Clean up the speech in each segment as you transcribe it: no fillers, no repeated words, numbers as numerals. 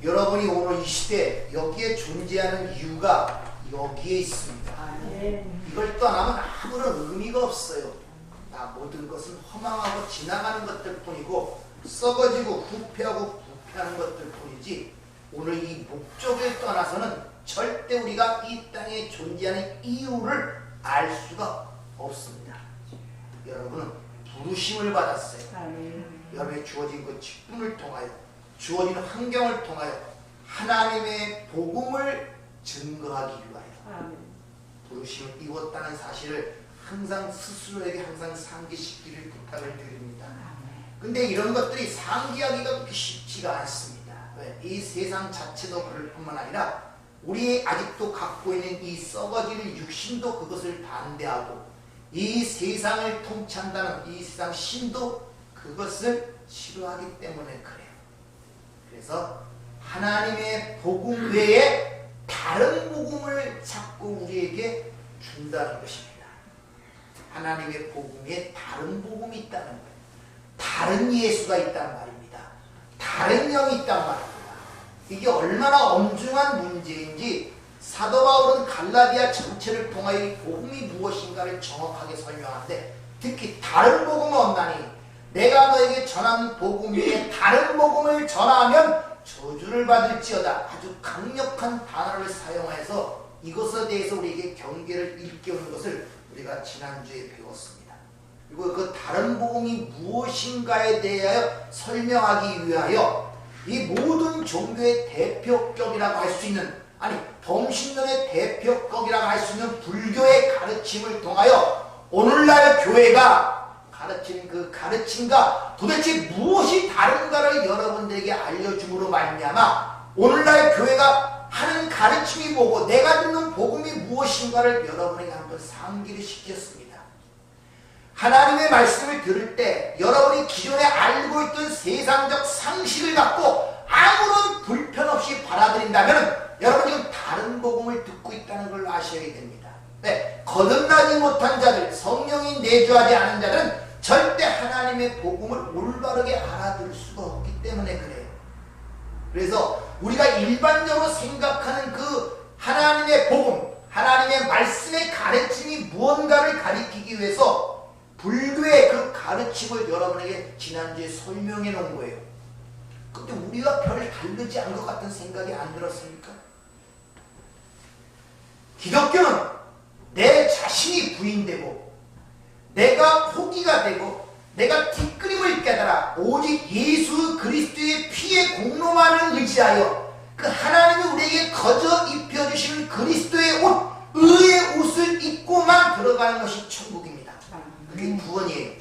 여러분이 오늘 이 시대 여기에 존재하는 이유가 여기에 있습니다. 이걸 떠나면 아무런 의미가 없어요. 모든 것은 허망하고 지나가는 것들 뿐이고 썩어지고 후패하고 부패하는 것들 뿐이지 오늘 이 목적을 떠나서는 절대 우리가 이 땅에 존재하는 이유를 알 수가 없습니다. 여러분은 부르심을 받았어요. 여러분이 주어진 그 직분을 통하여 주어진 환경을 통하여 하나님의 복음을 증거하기 위하여 부르심을 띄웠다는 사실을 항상 스스로에게 항상 상기시키기를 부탁을 드립니다. 근데 이런 것들이 상기하기가 그렇게 쉽지가 않습니다. 왜? 이 세상 자체도 그럴 뿐만 아니라 우리 아직도 갖고 있는 이 썩어질 육신도 그것을 반대하고 이 세상을 통치한다는 이 세상 신도 그것을 싫어하기 때문에 그래요. 그래서 하나님의 복음 외에 다른 복음을 자꾸 우리에게 준다는 것입니다. 하나님의 복음에 다른 복음이 있다는 거예요. 다른 예수가 있단 말입니다. 다른 영이 있단 말입니다. 이게 얼마나 엄중한 문제인지 사도 바울은 갈라디아 전체를 통하여 이 복음이 무엇인가를 정확하게 설명하는데 특히 다른 복음은 없나니 내가 너에게 전한 복음 위에 다른 복음을 전하면 저주를 받을지어다. 아주 강력한 단어를 사용해서 이것에 대해서 우리에게 경계를 일깨우는 것을 우리가 지난주에 배웠습니다. 그리고 그 다른 복음이 무엇인가에 대하여 설명하기 위하여 이 모든 종교의 대표격이라고 할 수 있는 범신론의 대표격이라고 할 수 있는 불교의 가르침을 통하여 오늘날 교회가 가르치는 그 가르침과 도대체 무엇이 다른가를 여러분들에게 알려줌으로 말미암아 오늘날 교회가 하는 가르침이 뭐고 내가 듣는 복음이 무엇인가를 여러분에게 한번 상기를 시켰습니다. 하나님의 말씀을 들을 때 여러분이 기존에 알고 있던 세상적 상식을 갖고 아무런 불편 없이 받아들인다면 여러분이 지금 다른 복음을 듣고 있다는 걸 아셔야 됩니다. 네, 거듭나지 못한 자들, 성령이 내주하지 않은 자들은 절대 하나님의 복음을 올바르게 알아들을 수가 없기 때문에 그래요. 그래서 우리가 일반적으로 생각하는 그 하나님의 복음, 하나님의 말씀의 가르침이 무언가를 가리키기 위해서 불교의 그 가르침을 여러분에게 지난주에 설명해 놓은 거예요. 근데 우리가 별 다르지 않은 것 같은 생각이 안 들었습니까? 기독교는 내 자신이 부인되고 내가 포기가 되고 내가 뒷그림을 깨달아 오직 예수 그리스도의 피의 공로만을 의지하여 그 하나님이 우리에게 거저 입혀주시는 그리스도의 옷, 의의 옷을 입고만 들어가는 것이 천국입니다. 그게 구원이에요.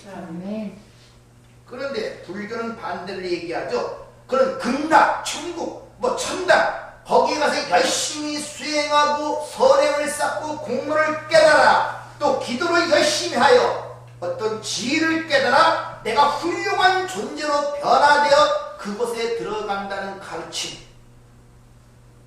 그런데 불교는 반대를 얘기하죠. 그런 극락, 천국, 천당 거기에 가서 열심히 수행하고 선행을 쌓고 공로를 깨달아 또 기도를 열심히 하여 어떤 지혜를 깨달아 내가 훌륭한 존재로 변화되어 그곳에 들어간다는 가르침,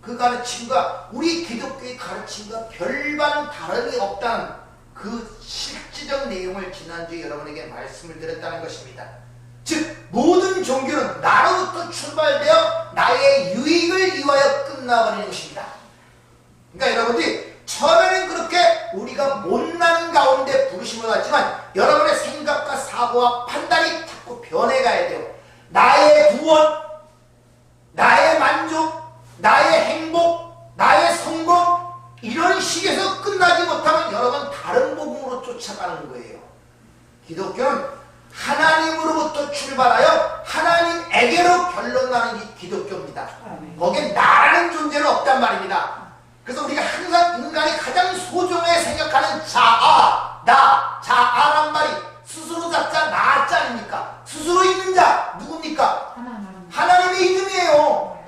그 가르침과 우리 기독교의 가르침과 별반 다름이 없다는 그 실질적 내용을 지난주에 여러분에게 말씀을 드렸다는 것입니다. 즉 모든 종교는 나로부터 출발되어 나의 유익을 위하여 끝나버리는 것입니다. 그러니까 여러분들이 처음에는 그렇게 우리가 못난 가운데 부르심을 받지만 여러분의 생각과 사고와 판단이 자꾸 변해가야 돼요. 나의 구원, 나의 만족, 나의 행복, 나의 성공 이런 식에서 끝나지 못하면 여러분 다른 복음으로 쫓아가는 거예요. 기독교는 하나님으로부터 출발하여 하나님에게로 결론나는 게 기독교입니다. 거기에 나라는 존재는 없단 말입니다. 그래서 우리가 항상 인간이 가장 소중하게 생각하는 자아, 나, 자아란 말이 스스로 자자, 나자 아닙니까? 스스로 있는 자 누굽니까? 하나님의 이름이에요.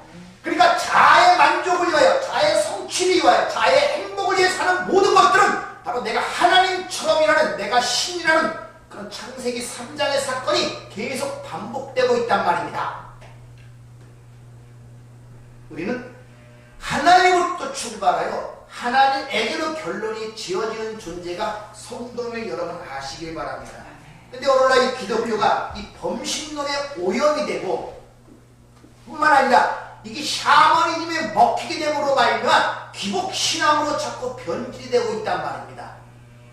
그러니까 자아의 만족을 위하여, 자아의 성취를 위하여, 자아의 행복을 위해 사는 모든 것들은 바로 내가 하나님처럼이라는, 내가 신이라는 그런 창세기 3장의 사건이 계속 반복되고 있단 말입니다. 우리는 하나님으로부터 출발하여 하나님에게로 결론이 지어지는 존재가 성도임을 여러분 아시길 바랍니다. 근데 오늘날 이 기독교가 이 범신론에 오염이 되고 뿐만 아니라 이게 샤머니즘에 먹히게 됨으로 말미암아 기복신앙으로 자꾸 변질이 되고 있단 말입니다.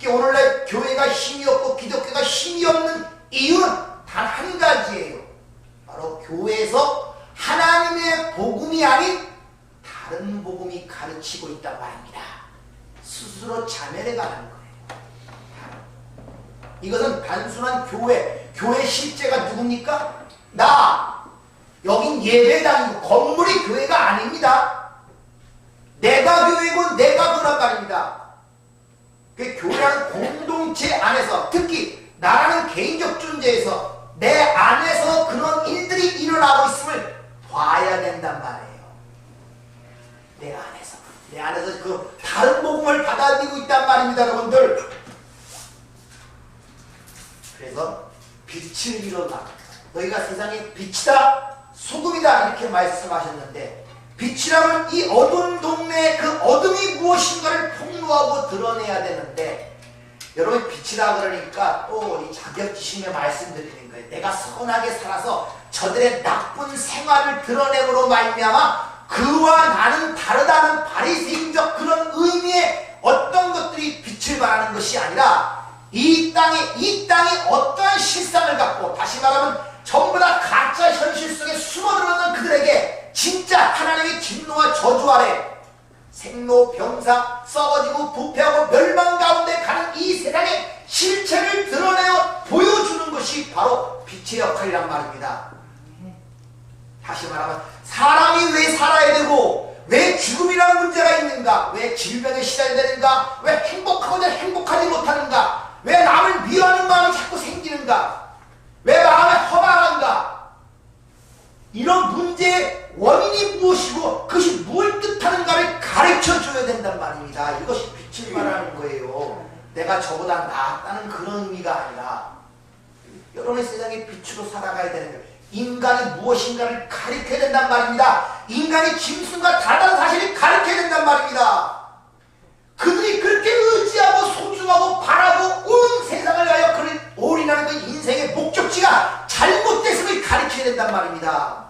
오늘날 교회가 힘이 없고 기독교가 힘이 없는 이유는 단 한 가지예요. 바로 교회에서 하나님의 복음이 아닌 다른 복음이 가르치고 있단 말입니다. 스스로 자멸해가는 거예요. 이것은 단순한 교회 실제가 누굽니까? 여긴 예배당이고 건물이 교회가 아닙니다. 내가 교회고 내가 그런 말입니다. 그 교회라는 공동체 안에서, 특히 나라는 개인적 존재에서 내 안에서 그런 일들이 일어나고 있음을 봐야 된단 말이에요. 내 안에서 그 다른 복음을 받아들이고 있단 말입니다, 여러분들. 그래서 빛을 이루라. 너희가 세상의 빛이다, 소금이다, 이렇게 말씀하셨는데, 빛이라면 이 어두운 동네에 그 어둠이 무엇인가를 폭로하고 드러내야 되는데, 여러분 빛이라 그러니까 또 이 자격지심에 말씀드리는 거예요. 내가 선하게 살아서 저들의 나쁜 생활을 드러내므로 말미암아 그와 나는 다르다는 바리새인적 그런 의미의 어떤 것들이 빛을 발하는 것이 아니라 이 땅이 어떠한 실상을 갖고, 다시 말하면 전부 다 가짜 현실 속에 숨어들어있는 그들에게 진짜 하나님의 진노와 저주 아래 생로병사, 썩어지고 부패하고 멸망 가운데 가는 이 세상의 실체를 드러내어 보여주는 것이 바로 빛의 역할이란 말입니다. 다시 말하면 사람이 왜 살아야 되고, 왜 죽음이라는 문제가 있는가, 왜 질병에 시달려야 되는가, 왜 행복하고자 행복하지 못하는가, 왜 남을 미워하는 마음이 자꾸 생기는가, 왜 마음에 허망한가, 이런 문제의 원인이 무엇이고 그것이 뭘 뜻하는가를 가르쳐줘야 된단 말입니다. 이것이 빛을 말하는 거예요. 내가 저보다 낫다는 그런 의미가 아니라 여러분의 세상에 빛으로 살아가야 되는 거예요. 인간이 무엇인가를 가르쳐야 된단 말입니다. 인간이 짐승과 다르다는 사실을 가르쳐야 된단 말입니다. 그들이 그렇게 의지하고 소중하고 바라고 온 세상을 위하여 그를 올인하는 그 인생의 목적지가 잘못됐음을 가르쳐야 된단 말입니다.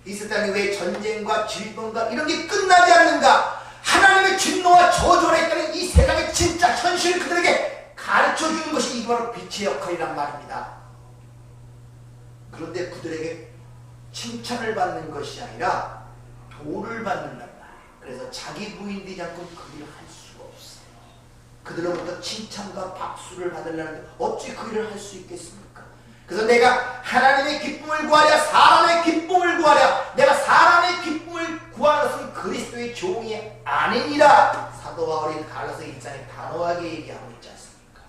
이 세상에 왜 전쟁과 질병과 이런 게 끝나지 않는가? 하나님의 진노와 저주를 했다는 이 세상의 진짜 현실을 그들에게 가르쳐주는 것이 바로 빛의 역할이란 말입니다. 그런데 그들에게 칭찬을 받는 것이 아니라 도를 받는단 말이에요. 그래서 자기 부인되지 않고 그 일을 할 수가 없어요. 그들로부터 칭찬과 박수를 받으려는데 어찌 그 일을 할 수 있겠습니까? 그래서 내가 하나님의 기쁨을 구하랴, 사람의 기쁨을 구하랴, 내가 사람의 기쁨을 구하는 것은 그리스도의 종이 아니니라. 사도 바울이 갈라서 1장에 단호하게 얘기하고 있지 않습니까?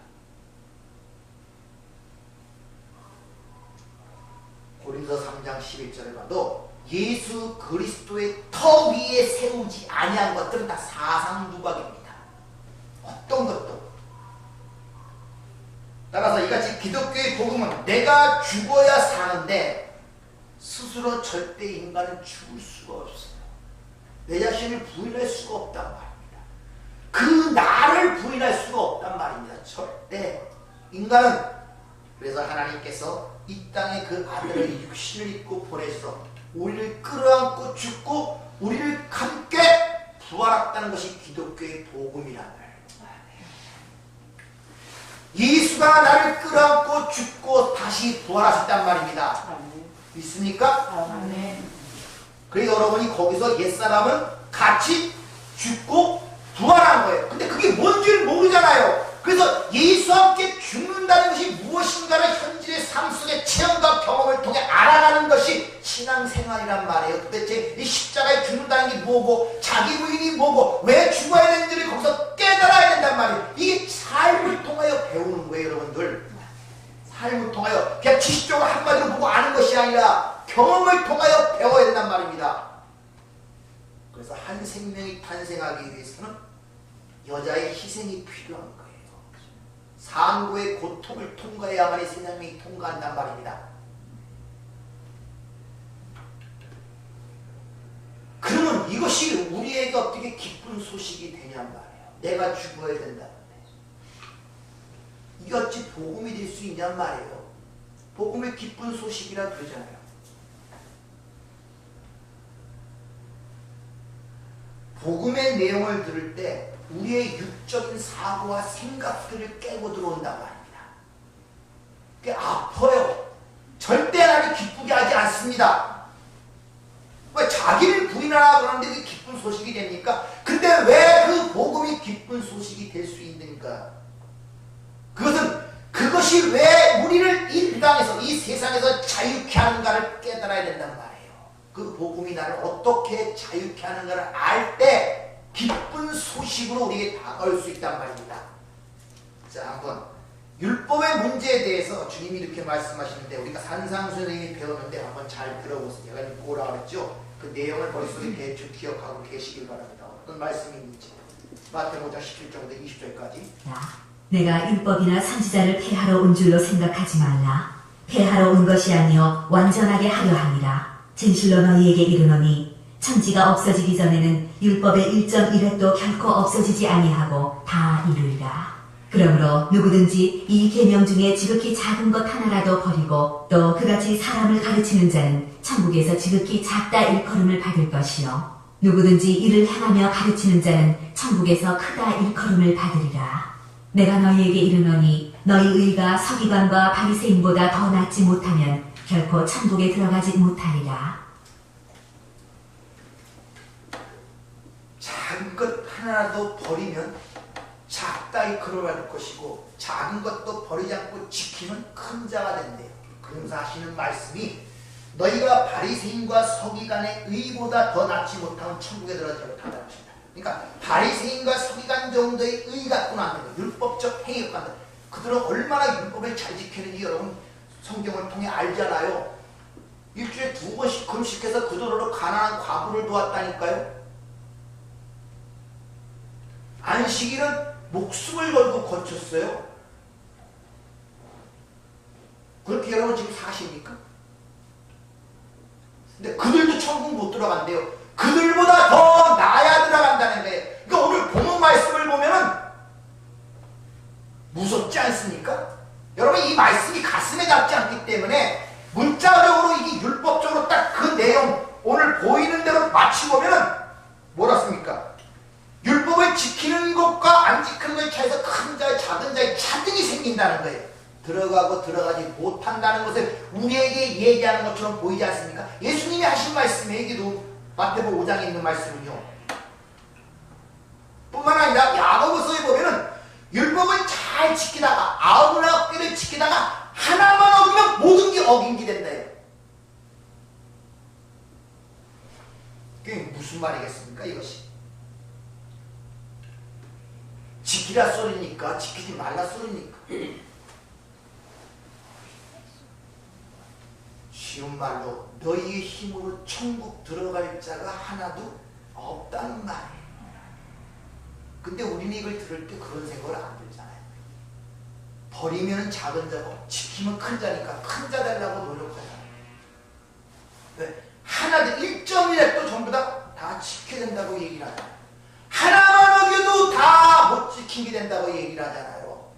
고린도 3장 11절에 봐도 예수 그리스도의 터 위에 세우지 아니한 것들은 다 사상누각입니다. 어떤 것도. 따라서 이같이 기독교의 복음은 내가 죽어야 사는데 스스로 절대 인간은 죽을 수가 없어요. 내 자신을 부인할 수가 없단 말입니다. 그 나를 부인할 수가 없단 말입니다. 절대. 인간은, 그래서 하나님께서 이 땅에 그 아들을 육신을 입고 보내서 우리를 끌어안고 죽고 우리를 함께 부활했다는 것이 기독교의 복음이란 말이에요. 예수가 나를 끌어안고 죽고 다시 부활하셨단 말입니다. 믿습니까? 아멘. 그래서 여러분이 거기서 옛사람은 같이 죽고 부활한 거예요. 근데 그게 뭔지를 모르잖아요. 그래서 예수와 함께 죽는다는 것이 무엇인가를 현실의 삶 속의 체험과 경험을 통해 알아가는 것이 신앙생활이란 말이에요. 도대체 이 십자가에 죽는다는 게 뭐고, 자기 부인이 뭐고, 왜 죽어야 되는지를 거기서 깨달아야 된단 말이에요. 이게 삶을 통하여 배우는 거예요, 여러분들. 삶을 통하여 그냥 지식적으로 한마디로 보고 아는 것이 아니라 경험을 통하여 배워야 된단 말입니다. 그래서 한 생명이 탄생하기 위해서는 여자의 희생이 필요한 거예요. 산고의 고통을 통과해야만이 생명이 통과한단 말입니다. 그러면 이것이 우리에게 어떻게 기쁜 소식이 되냔 말이에요. 내가 죽어야 된다는데 이게 어찌 복음이 될 수 있냔 말이에요. 복음의 기쁜 소식이라 그러잖아요. 복음의 내용을 들을 때 우리의 육적인 사고와 생각들을 깨고 들어온다고 합니다. 그게 아파요. 절대 하나님 기쁘게 하지 않습니다. 왜 자기를 부인하라 그러는데 그게 기쁜 소식이 됩니까? 근데 왜 그 복음이 기쁜 소식이 될 수 있는가? 그것이 왜 우리를 이 땅에서, 이 세상에서 자유케 하는가를 깨달아야 된단 말이에요. 그 복음이 나를 어떻게 자유케 하는가를 알 때 기쁜 소식으로 우리에게 다가올 수 있단 말입니다. 자, 한번 율법의 문제에 대해서 주님이 이렇게 말씀하시는데 우리가 산상수훈이 배웠는데 한번 잘 들어보세요. 제가 읽고 오라고 했죠. 그 내용을 머릿속에 대충 기억하고 계시길 바랍니다. 어떤 말씀이 있는지 마태복음 17절부터 20절까지. 내가 율법이나 선지자를 폐하러 온 줄로 생각하지 말라. 폐하러 온 것이 아니요 완전하게 하려 함이라. 진실로 너희에게 이르노니 천지가 없어지기 전에는 율법의 1.1획도 결코 없어지지 아니하고 다 이루리라. 그러므로 누구든지 이 계명 중에 지극히 작은 것 하나라도 버리고 또 그같이 사람을 가르치는 자는 천국에서 지극히 작다 일컬음을 받을 것이요 누구든지 이를 행하며 가르치는 자는 천국에서 크다 일컬음을 받으리라. 내가 너희에게 이르노니 너희 의가 서기관과 바리새인보다 더 낫지 못하면 결코 천국에 들어가지 못하리라. 작은 것 하나라도 버리면 작다 일컬음을 것이고 작은 것도 버리지 않고 지키면 큰 자가 된대요. 그러면서 하시는 말씀이 너희가 바리새인과 서기관의 의보다 더 낫지 못하면 천국에 들어가지 못한다는 것입니다. 그러니까 바리새인과 서기관 정도의 의 갖고는 안 되고 율법적 행위 갖고는 안 되고 그들은 얼마나 율법을 잘 지키는지 여러분 성경을 통해 알잖아요. 일주일에 2번씩 금식해서 그들로 가난한 과부를 도왔다니까요. 안식일은 목숨을 걸고 거쳤어요. 그렇게 여러분 지금 사십니까? 근데 그들도 천국 못 들어간대요. 그들보다 더 나아야 들어간다는 거예요. 그러니까 오늘 본문 말씀을 보면은 무섭지 않습니까? 여러분 이 말씀이 가슴에 닿지 않기 때문에 문자적으로 이게 율법적으로 딱 그 내용 오늘 보이는 대로 맞추보면은 뭐라 씁니까? 율법을 지키는 것과 안 지키는 것의 차이에서 큰 자의 작은 자의 차등이 생긴다는 거예요. 들어가고 들어가지 못한다는 것을 우리에게 얘기하는 것처럼 보이지 않습니까? 예수님이 하신 말씀에 여기도 마태복음 5장에 있는 말씀은요. 뿐만 아니라 야고보서에 보면은 율법을 잘 지키다가 99개를 지키다가 하나만 어기면 모든 게 어긴게 된다요. 그게 무슨 말이겠습니까 이것이? 지키라 소리니까 지키지 말라 소리니까. 쉬운 말로 너희의 힘으로 천국 들어갈 자가 하나도 없다는 말이에요. 근데 우리는 이걸 들을 때 그런 생각을 안 들잖아요. 버리면 작은 자고 지키면 큰 자니까 큰 자 되려고 노력하잖아요. 네. 하나도 1.1획도 전부 다 지켜야 된다고 얘기를 하잖아요. 하나만 어겨도 다 못 지키게 된다고 얘기를 하잖아요.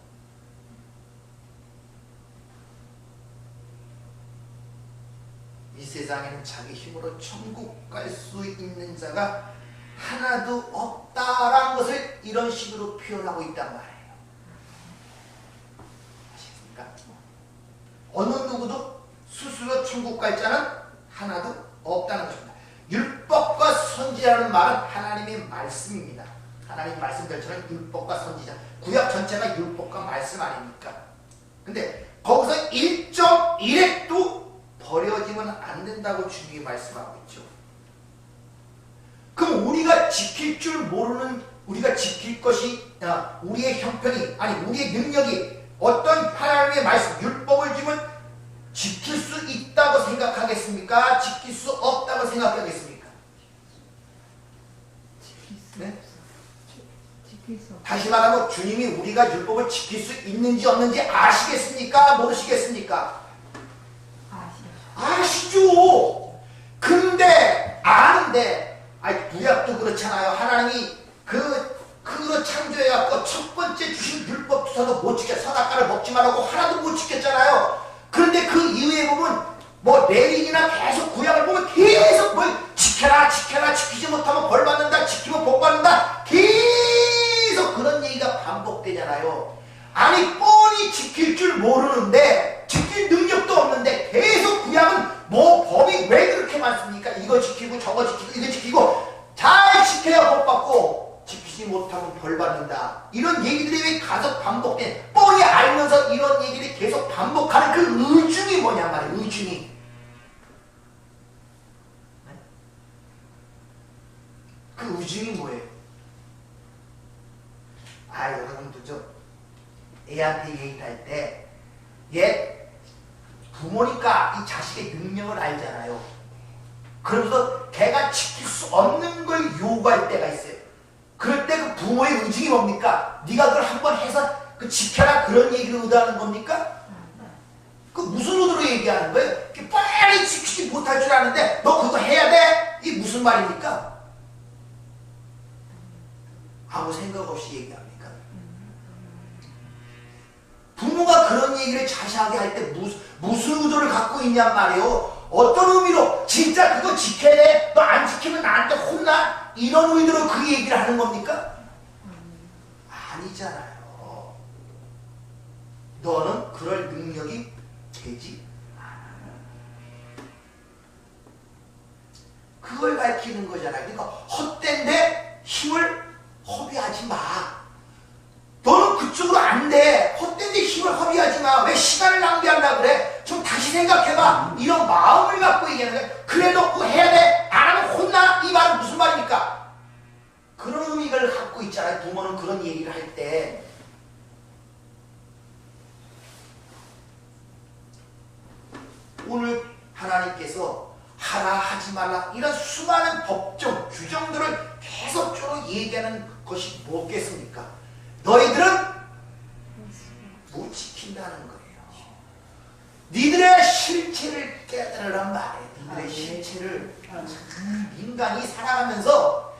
이 세상에는 자기 힘으로 천국 갈 수 있는 자가 하나도 없다라는 것을 이런 식으로 표현하고 있단 말이에요. 아시겠습니까? 어느 누구도 스스로 천국 갈 자는 하나도 없다는 것입니다. 율법과 선지자라는 말은 하나님의 말씀입니다. 하나님 말씀들처럼 율법과 선지자, 구약 전체가 율법과 말씀 아닙니까? 근데 거기서 1.1획도 버려지면 안 된다고 주님이 말씀하고 있죠. 그럼 우리가 지킬 줄 모르는, 우리가 지킬 것이 우리의 형편이 아니 우리의 능력이 어떤 하나님의 말씀, 율법을 주면 지킬 수 있다고 생각하겠습니까? 지킬 수 없다고 생각하겠습니까? 네? 다시 말하면 주님이 우리가 율법을 지킬 수 있는지 없는지 아시겠습니까? 모르시겠습니까? 아시죠. 근데 아는데 구약도 그렇잖아요. 하나님이 그로 창조해갖고 첫 번째 주신 율법 주사도 못 지켜, 선악과를 먹지 말라고 하나도 못 지켰잖아요. 그런데 그 이후에 보면 뭐 레위기나 계속 구약을 보면 계속 뭘 지켜라 지키지 못하면 벌 받는다, 지키면 복 이거 지키고 저거 지키고 이거 지키고 잘 지켜야 복 받고 지키지 못하면 벌 받는다. 이런 얘기들이 왜 계속 반복돼? 뻔히 알면서 이런 얘기를 계속 반복하는 그 의중이 뭐냐 말이야. 의중이. 그 의중이 뭐예요? 여러분도 좀 애한테 얘기할 때 얘 부모니까 이 자식의 능력을 알잖아요. 그러면서 걔가 지킬 수 없는 걸 요구할 때가 있어요. 그럴 때 그 부모의 의중이 뭡니까? 네가 그걸 한번 해서 그 지켜라 그런 얘기를 의도하는 겁니까? 그 무슨 의도로 얘기하는 거예요? 빨리 지키지 못할 줄 아는데 너 그거 해야 돼? 이게 무슨 말입니까? 아무 생각 없이 얘기합니까? 부모가 그런 얘기를 자세하게 할 때 무슨 의도를 갖고 있냔 말이에요. 어떤 의미로 진짜 그거 지켜야 돼? 너 안 지키면 나한테 혼나? 이런 의도로 그 얘기를 하는 겁니까? 아니잖아요. 너는 그럴 능력이 되지 않아. 그걸 밝히는 거잖아. 그러니까 헛된데 힘을 허비하지 마. 너는 그쪽으로 안 돼. 헛된데 힘을 허비하지 마. 왜 시간을 낭비하려고 그래? 좀 다시 생각해봐. 이런 마음을 갖고 얘기하는 거야. 그래 너 그거 해야 돼? 안 하면 혼나? 이 말은 무슨 말입니까? 그런 의미를 갖고 있잖아요. 부모는 그런 얘기를 할 때. 오늘 하나님께서 하라 하지 말라 이런 수많은 법정 규정들을 계속적으로 얘기하는 것이 뭐겠습니까? 너희들은 못 지킨다는 거예요. 니들의 실체를 깨달으란 말이에요. 니들의 실체를. 인간이 살아가면서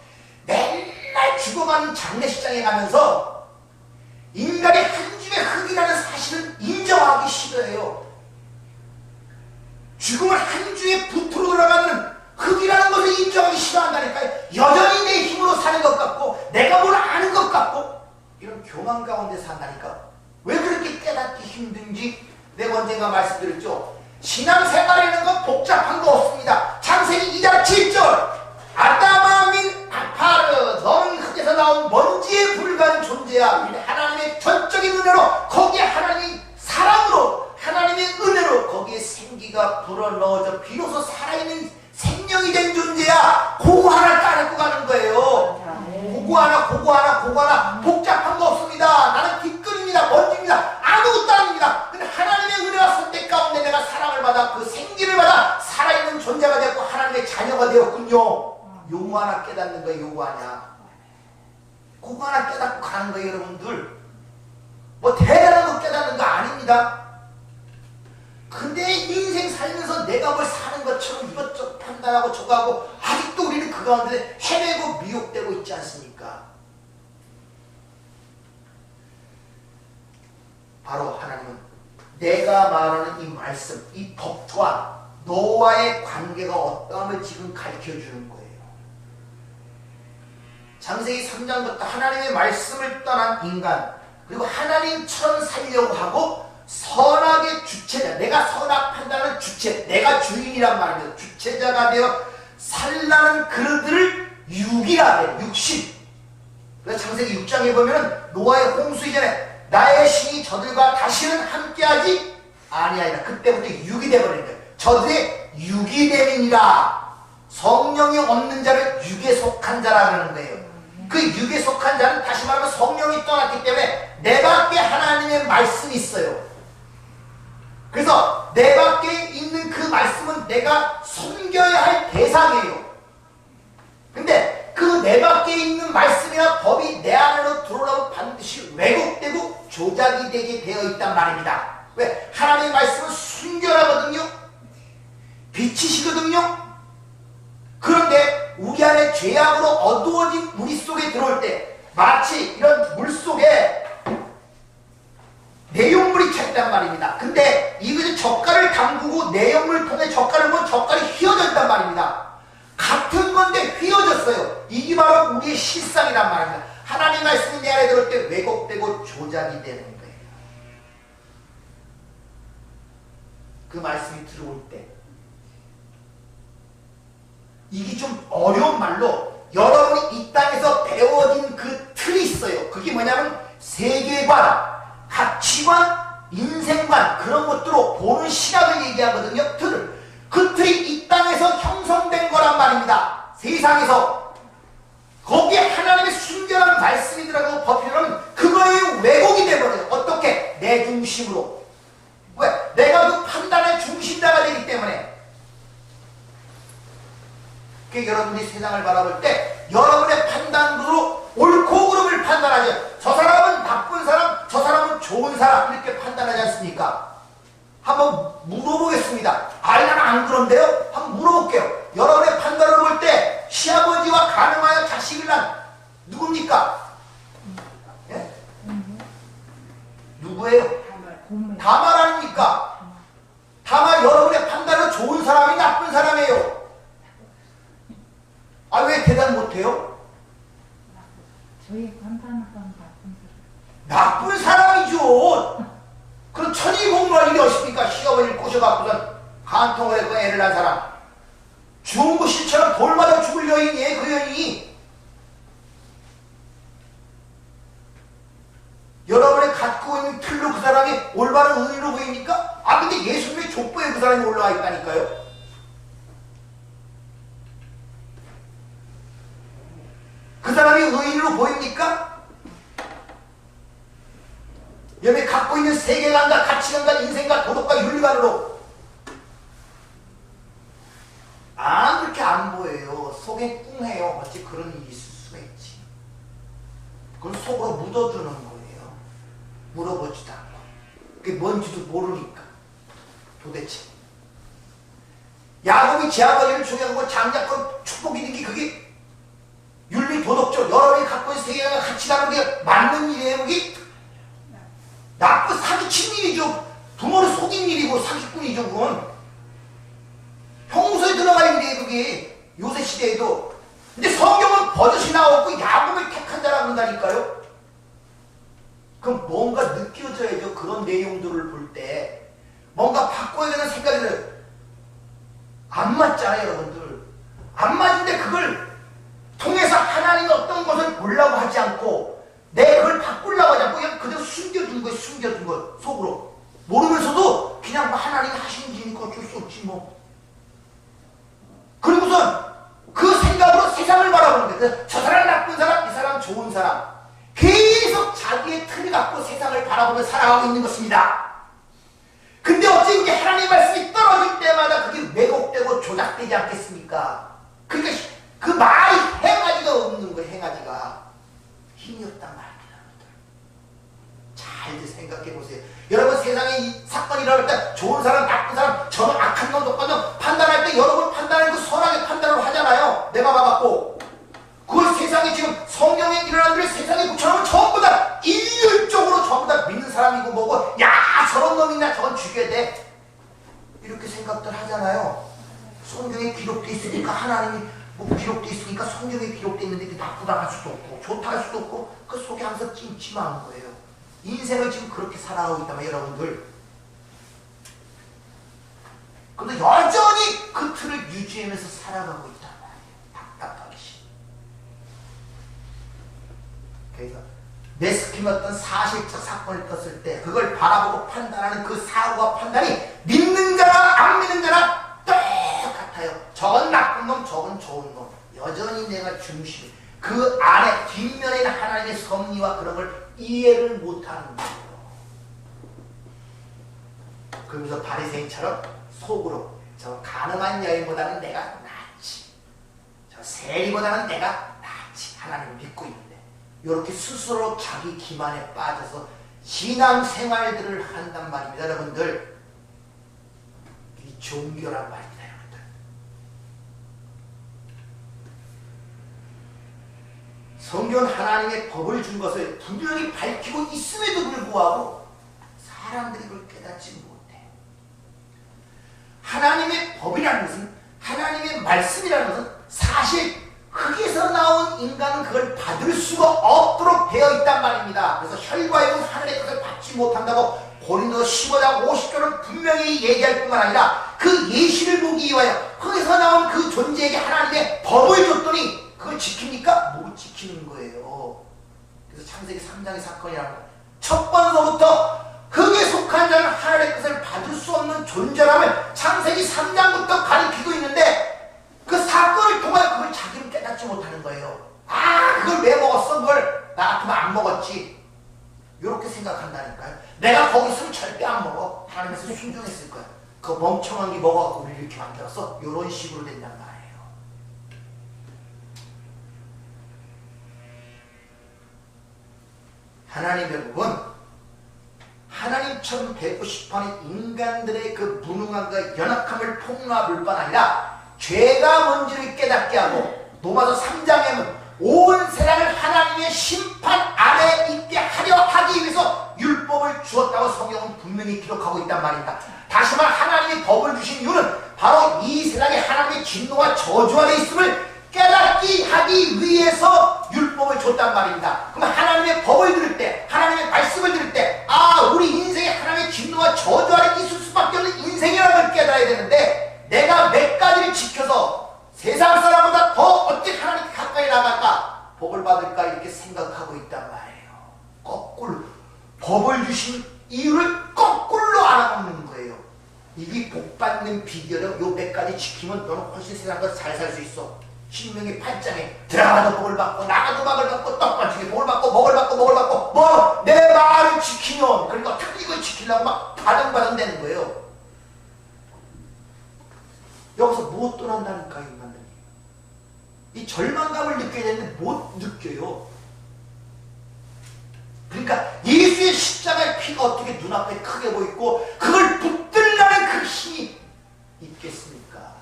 맨날 죽어가는 장례식장에 가면서 인간이 한 줌의 흙이라는 사실을 인정하기 싫어해요. 죽음을 한 주에 부풀어 들어가는 흙이라는 것을 인정하기 싫어한다니까요. 여전히 내 힘으로 사는 것 같고 내가 뭘 아는 것 같고 이런 교만 가운데 산다니까. 왜 그렇게 깨닫기 힘든지 내가 언젠가 말씀드렸죠. 신앙생활에는 건 복잡한 거 없습니다. 창세기 2장 7절 아담아 민 아파르 너는 흙에서 나온 먼지에 불과한 존재야. 하나님의 전적인 은혜로 거기에 하나님이 사랑으로 하나님의 은혜로 거기에 생기가 불어넣어져 비로소 살아있는 생명이 된 존재야. 그거 하나 따르고 가는 거예요. 그거 하나 복잡한 거 없습니다. 나는 뒷끈입니다. 먼지입니다. 아무것도 아닙니다. 근데 하나님의 은혜와 선택 가운데 내가 사랑을 받아 그 생기를 받아 살아있는 존재가 되었고 하나님의 자녀가 되었군요. 요거 하나 깨닫는 거예요. 요거 하나. 그거 하나 깨닫고 가는 거예요. 여러분들 뭐 대단한 거 깨닫는 거 아닙니다. 근데 인생 살면서 내가 뭘 사는 것처럼 이것저것 판단하고 저거 하고 아직도 우리는 그 가운데 헤매고 미혹되고 있지 않습니까? 바로 하나님은 내가 말하는 이 말씀, 이 법과 너와의 관계가 어떠함을 지금 가르쳐주는 거예요. 창세기 3장부터 하나님의 말씀을 떠난 인간 그리고 하나님처럼 살려고 하고 선악의 주체자, 내가 선악 판단하는 주체, 내가 주인이란 말입니다. 주체자가 되어 살라는 그들을 육이라 해요. 육신. 그래서 창세기 6장에 보면 노아의 홍수 이전에 나의 신이 저들과 다시는 함께하지 아니하리라. 그때부터 육이 되어버린 거예요. 저들의 육이 됨이니라. 성령이 없는 자를 육에 속한 자라 그러는 거예요. 그 육에 속한 자는 다시 말하면 성령이 떠났기 때문에 내 밖에 하나님의 말씀이 있어요. 그래서 내 밖에 있는 그 말씀은 내가 섬겨야 할 대상이에요. 근데 그 내 밖에 있는 말씀이나 법이 내 안으로 들어오면 반드시 왜곡되고 조작이 되게 되어 있단 말입니다. 왜? 하나님의 말씀은 순결하거든요. 빛이시거든요. 그런데 우리 안에 죄악으로 어두워진 우리 속에 들어올 때 마치 이런 물 속에 내용물이 찼단 말입니다. 근데 이것이 젓갈을 담그고 내용물을 통해 젓갈을 보면 젓갈이 휘어져 있단 말입니다. 같은 건데 휘어졌어요. 이게 바로 우리의 실상이란 말입니다. 하나님 말씀이 내 안에 들어올 때 왜곡되고 조작이 되는 거예요. 그 말씀이 들어올 때 이게 좀 어려운 말로 여러분이 이 땅에서 배워진 그 틀이 있어요. 그게 뭐냐면 세계관, 가치관, 인생관 그런 것들로 보는 시각을 얘기하거든요. 틀을. 그 틀이 이 땅에서 형성된 거란 말입니다. 세상에서. 거기에 하나님의 순결한 말씀이 들어가고 법이라면 그거에 왜곡이 돼버려요. 어떻게? 내 중심으로. 왜? 내가 그 판단의 중심자가 되기 때문에. 여러분이 세상을 바라볼 때 여러분의 판단으로 옳고 그름을 판단하죠. 저 사람은 나쁜 사람, 저 사람은 좋은 사람 이렇게 판단하지 않습니까? 한번 물어보겠습니다. 아니 나는 안 그런데요? 한번 물어볼게요. 여러분의 판단을 볼 때 시아버지와 가늠하여 자식을 낳은 누굽니까? 예? 누구예요? 다말 아닙니까? 다말 여러분의 판단은 좋은 사람이 나쁜 사람이에요. 아, 왜 대답 못해요? 저희 판단은 나쁜 사람. 나쁜 사람이죠. 그럼 천리공무할 일이 없습니까? 시어머니를 꼬셔갖고선 간통을 했고 애를 낳은 사람. 죽은 거 실처럼 돌마다 죽을 여인이에요. 그 여인이. 여러분이 갖고 있는 틀로 그 사람이 올바른 의의로 보입니까? 아, 근데 예수님의 족보에 그 사람이 올라와 있다니까요. 그 사람이 의인으로 보입니까? 여러분이 갖고 있는 세계관과 가치관과 인생과 도덕과 윤리관으로 그렇게 안 보여요. 속에 꿍해요. 어찌 그런 일이 있을 수가 있지. 그건 속으로 묻어두는 거예요. 물어보지도 않고. 그게 뭔지도 모르니까. 도대체 야곱이 제 아버지를 죽여고 장자권 축복 있는 게 그게 윤리 도덕적 여러분이 갖고 있는 세계관과 가치관은 게 맞는 일이에요. 그게 나쁜 사기친 일이죠. 부모를 속인 일이고 사기꾼이죠. 그건 평소에 들어갈 일이에요. 그게 요새 시대에도. 근데 성경은 버젓이 나왔고 야곱을 택한 자라고 한다니까요. 그럼 뭔가 느껴져야죠. 그런 내용들을 볼 때 뭔가 바꿔야 되는 생각이 들어요. 안 맞잖아요. 여러분들 안 맞는데 그걸 통해서 하나님이 어떤 것을 보려고 하지 않고 내 그걸 바꾸려고 하지 않고 그냥 그대로 숨겨둔 거예요. 숨겨둔 거 속으로 모르면서도 그냥 뭐 하나님이 하시는 일이니까 어쩔 수 없지 뭐. 그리고선 그 생각으로 세상을 바라보는 거예요. 저 사람 나쁜 사람, 이 사람 좋은 사람. 계속 자기의 틀을 갖고 세상을 바라보며 살아가고 있는 것입니다. 근데 어찌 이게 하나님의 말씀이 떨어질 때마다 그게 왜곡되고 조작되지 않겠습니까? 그러니까 그 말이 행하지가 없는 거예요. 행하지가. 힘이 없단 말입니다. 잘들 생각해 보세요. 여러분 세상에 이 사건이 일어날 때 좋은 사람, 나쁜 사람, 저는 악한 놈, 독한 놈 판단할 때 여러분 판단을 그 선하게 판단을 하잖아요. 내가 봐갖고. 그걸 세상에 지금 성경에 일어난 일을 세상에 붙여놓으면 전부 다 일률적으로 전부 다 믿는 사람이고 뭐고 야 저런 놈이나 저건 죽여야 돼. 이렇게 생각들 하잖아요. 성경에 기록돼 있으니까 하나님이 뭐 기록돼 있으니까 성경에 기록돼 있는데 이게 나쁘다 할 수도 없고 좋다 할 수도 없고 그 속에 항상 찜찜한 거예요. 인생을 지금 그렇게 살아가고 있다면 여러분들. 근데 여전히 그 틀을 유지하면서 살아가고 있단 말이에요. 답답하게. 그래서 내 스킨 어떤 사실적 사건을 떴을 때 그걸 바라보고 판단하는 그 사고와 판단이 믿는 자나 안 믿는 자나 똑같아요. 저건 나쁜 놈, 저건 좋은 놈. 여전히 내가 중심. 그 안에 뒷면에는 하나님의 섭리와 그런 걸 이해를 못하는 거예요. 그러면서 바리새인처럼 속으로 저 가늠한 여인보다는 내가 낫지. 저 세리보다는 내가 낫지. 하나님을 믿고 있는데 이렇게 스스로 자기 기만에 빠져서 신앙생활들을 한단 말입니다. 여러분들 이 종교란 말입니다. 여러분들 성경은 하나님의 법을 준 것을 분명히 밝히고 있음에도 불구하고 사람들이 그걸 깨닫지 못해. 하나님의 법이라는 것은 하나님의 말씀이라는 것은 사실 흙에서 나온 인간은 그걸 받을 수가 없도록 되어 있단 말입니다. 그래서 혈과 육은 하늘의 것을 받지 못한다고 고린도서 15장 50절은 분명히 얘기할 뿐만 아니라 그 예시를 보기 위하여 거기서 나온 그 존재에게 하나님의 법을 줬더니 그걸 지킵니까? 못 지키는 거예요. 그래서 창세기 3장의 사건이라는 거예요. 첫 번서부터 흙에 속한 자는 하나님의 것을 받을 수 없는 존재감을 창세기 3장부터 가리키고 있는데 그 사건을 통하여 그걸 자기는 깨닫지 못하는 거예요. 아, 그걸 왜 먹었어? 그걸 나 같으면 안 먹었지. 이렇게 생각한다니까요. 내가 거기 있으면 절대 안 먹어. 하나님께서 순종했을 거야. 그 멍청한 게 먹어갖고 우리를 이렇게 만들었어. 이런 식으로 된단 말이에요. 하나님의 법은 하나님처럼 되고 싶어하는 인간들의 그 무능함과 연약함을 폭로할 뿐 아니라 죄가 뭔지를 깨닫게 하고 로마서 3장에는 온 세상을 하나님의 심판 아래에 있게 하려 하기 위해서 율법을 주었다고 성경은 분명히 기록하고 있단 말입니다. 다시 말 하나님이 법을 주신 이유는 바로 이 세상에 하나님의 진노와 저주 아래 있음을 깨닫게 하기 위해서 율법을 줬단 말입니다. 그럼 하나님의 법을 들을 때, 하나님의 말씀을 들을 때, 아, 우리 인생에 하나님의 진노와 저주 아래 있을 수밖에 없는 인생이라는 걸 깨달아야 되는데, 내가 몇 가지를 지켜서 세상 사람보다 더 어떻게 하나님께 가까이 나갈까, 복을 받을까 이렇게 생각하고 있단 말이에요. 거꾸로 법을 주신 이유를 거꾸로 알아먹는 거예요. 이게 복 받는 비결이요. 요 몇 가지 지키면 너는 훨씬 세상과 잘 살 수 있어. 신명기 8장에 들어가도 복을 받고 나가도 복을 받고 떡반죽에 복을 받고 복을 받고 복을 받고 뭐 내 말을 지키면 그러니까 어떻게 이걸 지키려고 막 바등바등 되는 거예요. 여기서 못 떠난다니까 인간들이. 이 절망감을 느껴야 되는데 못 느껴요. 그러니까 예수의 십자가의 피가 어떻게 눈앞에 크게 보이고 그걸 붙들라는 그 힘이 있겠습니까?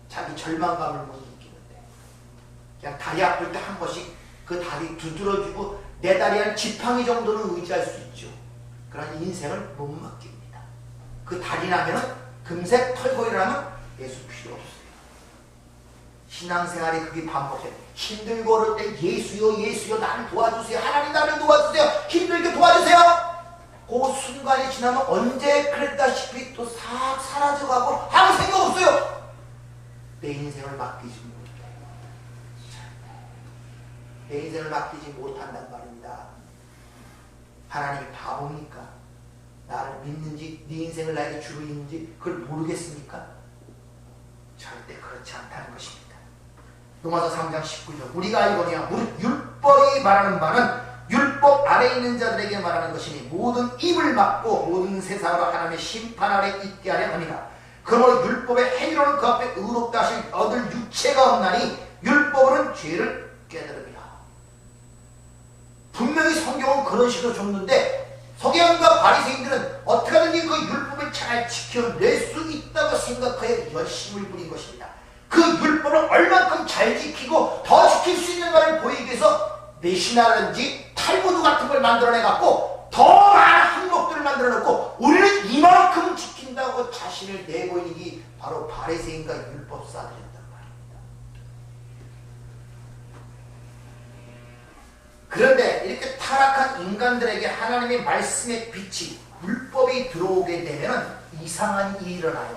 자기 절망감을 못 느끼는데 그냥 다리 아플 때 한 번씩 그 다리 두드려주고 내 다리 한 지팡이 정도는 의지할 수 있죠. 그러나 인생을 못 맡깁니다. 그 다리 나면은 금세 털고 일어나면 예수 필요 없어요. 신앙생활이 그게 반복해요. 힘들고 어릴 때 예수요 예수요 나를 도와주세요. 하나님 나를 도와주세요. 힘들게 도와주세요. 그 순간이 지나면 언제 그랬다시피 또 싹 사라져가고 아무 생각 없어요. 내 인생을 맡기지 못해요. 내 인생을 맡기지 못한단 말입니다. 하나님이 바보입니까? 나를 믿는지 네 인생을 나에게 주로 있는지 그걸 모르겠습니까? 절대 그렇지 않다는 것입니다. 로마서 3장 19절 우리가 알거니와 우리 율법이 말하는 바는 율법 아래 있는 자들에게 말하는 것이니 모든 입을 막고 모든 세상으로 하나님의 심판 아래 있게 하려 합니다. 그러므로 율법의 행위로는 그 앞에 의롭다 하실 얻을 유체가 없나니 율법으로는 죄를 깨달음이라. 분명히 성경은 그런 식으로 줬는데 서기관과 바리새인들은 어떻게 하든지 그 율법을 잘 지켜낼 수 있다고 생각하여 열심을 부린 것입니다. 그 율법을 얼만큼 잘 지키고 더 지킬 수 있는가를 보이기 위해서 메시나라든지 탈무드 같은 걸 만들어내갖고 더 많은 항목들을 만들어놓고 우리는 이만큼 지킨다고 자신을 내보이는 게 바로 바리새인과 율법사들이었단 말입니다. 그런데 이렇게 타락한 인간들에게 하나님의 말씀의 빛이 율법이 들어오게 되면 이상한 일이 일어나요.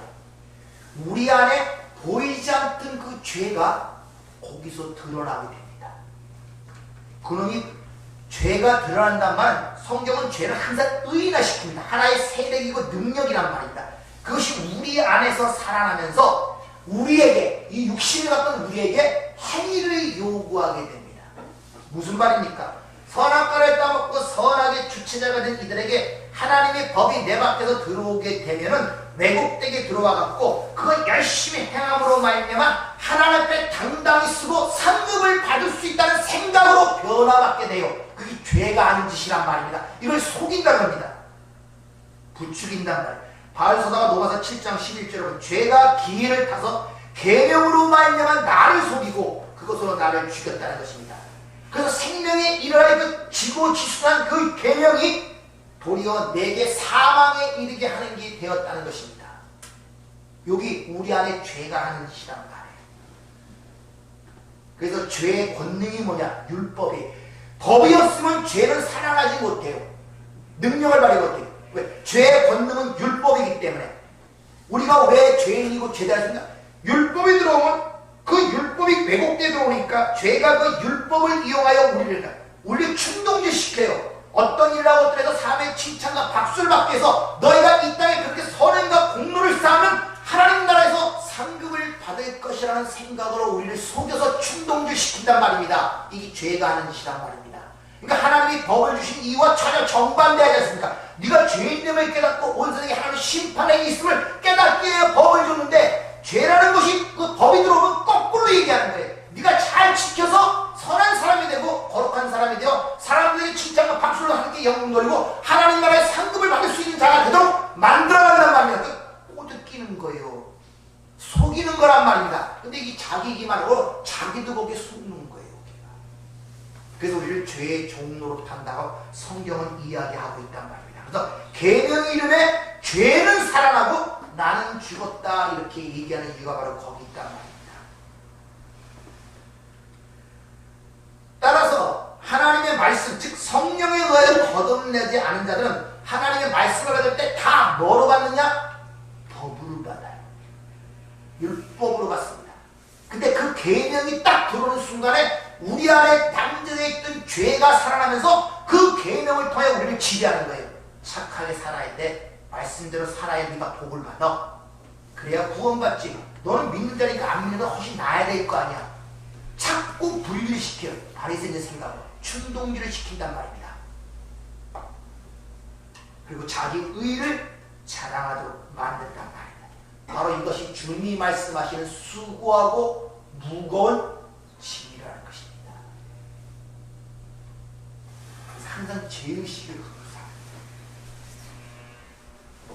우리 안에 보이지 않던 그 죄가 거기서 드러나게 됩니다. 그놈이 죄가 드러난단 말은 성경은 죄를 항상 의인화시킵니다. 하나의 세력이고 능력이란 말입니다. 그것이 우리 안에서 살아나면서 우리에게 이 육신을 갖던 우리에게 행위를 요구하게 됩니다. 무슨 말입니까? 선악과를 따먹고 선악의 주체자가 된 이들에게 하나님의 법이 내 밖에서 들어오게 되면은 왜곡되게 들어와갖고 그걸 열심히 행함으로 말미암아 하나님 앞에 당당히 쓰고 상급을 받을 수 있다는 생각으로 변화받게 돼요. 그게 죄가 아닌 짓이란 말입니다. 이걸 속인다는 겁니다. 부추긴단 말이에요. 바울서다가 로마서 7장 11절에 죄가 기회를 타서 계명으로 말미암아 나를 속이고 그것으로 나를 죽였다는 것입니다. 그래서 생명에 이르러 그 지고지순한 그 계명이 도리어 내게 사망에 이르게 하는 게 되었다는 것입니다. 여기 우리 안에 죄가 하는 짓이란 말이에요. 그래서 죄의 권능이 뭐냐? 율법이. 법이 없으면 죄는 살아나지 못해요. 능력을 발휘 못해요. 왜? 죄의 권능은 율법이기 때문에. 우리가 왜 죄인이고 죄다했습니까? 율법이 들어오면 그 율법이 왜곡되어 들어오니까 죄가 그 율법을 이용하여 우리를 충동질시켜요. 어떤 일을 하고 어떠해서 사람의 칭찬과 박수를 받기 위해서 너희가 이 땅에 그렇게 선행과 공로를 쌓으면 하나님 나라에서 상급을 받을 것이라는 생각으로 우리를 속여서 충동질시킨단 말입니다. 이게 죄가 하는 짓이란 말입니다. 그러니까 하나님이 법을 주신 이유와 전혀 정반대하지 않습니까? 네가 죄인됨을 깨닫고 온 세상에 하나님의 심판에 있음을 깨닫기 위해 법을 줬는데 죄라는 것이 그 법이 들어오면 거꾸로 얘기하는 거예요. 네가 잘 지켜서 선한 사람이 되고 거룩한 사람이 되어 사람들의 칭찬과 박수를 함께 영웅거리고 하나님 나라의 상급을 받을 수 있는 자가 되도록 만들어간단 말입니다. 꼬드끼는 거예요. 속이는 거란 말입니다. 근데 이게 자기기만 하고 자기도 거기에 속는 거예요. 그래서 우리를 죄의 종로로 판다고 성경은 이야기하고 있단 말입니다. 그래서 계명의 이름에 죄는 살아나고 나는 죽었다 이렇게 얘기하는 이유가 바로 거기 있단 말입니다. 따라서 하나님의 말씀, 즉 성령에 의하여 거듭내지 않은 자들은 하나님의 말씀을 받을 때 다 뭐로 받느냐? 법으로 받아요. 율법으로 받습니다. 근데 그 계명이 딱 들어오는 순간에 우리 안에 담겨져 있던 죄가 살아나면서 그 계명을 통해 우리를 지배하는 거예요. 착하게 살아야 돼. 말씀대로 살아야 네가 복을 받아. 그래야 구원받지. 너는 믿는 자니까 안 믿는 자 훨씬 나아야 될 거 아니야. 자꾸 분리를 시켜요. 바리새인의 생각으로 충동질을 시킨단 말입니다. 그리고 자기 의를 자랑하도록 만든단 말입니다. 바로 이것이 주님이 말씀하시는 수고하고 무거운 짐이라는 것입니다. 그래서 항상 죄의식을 갖고 살아요.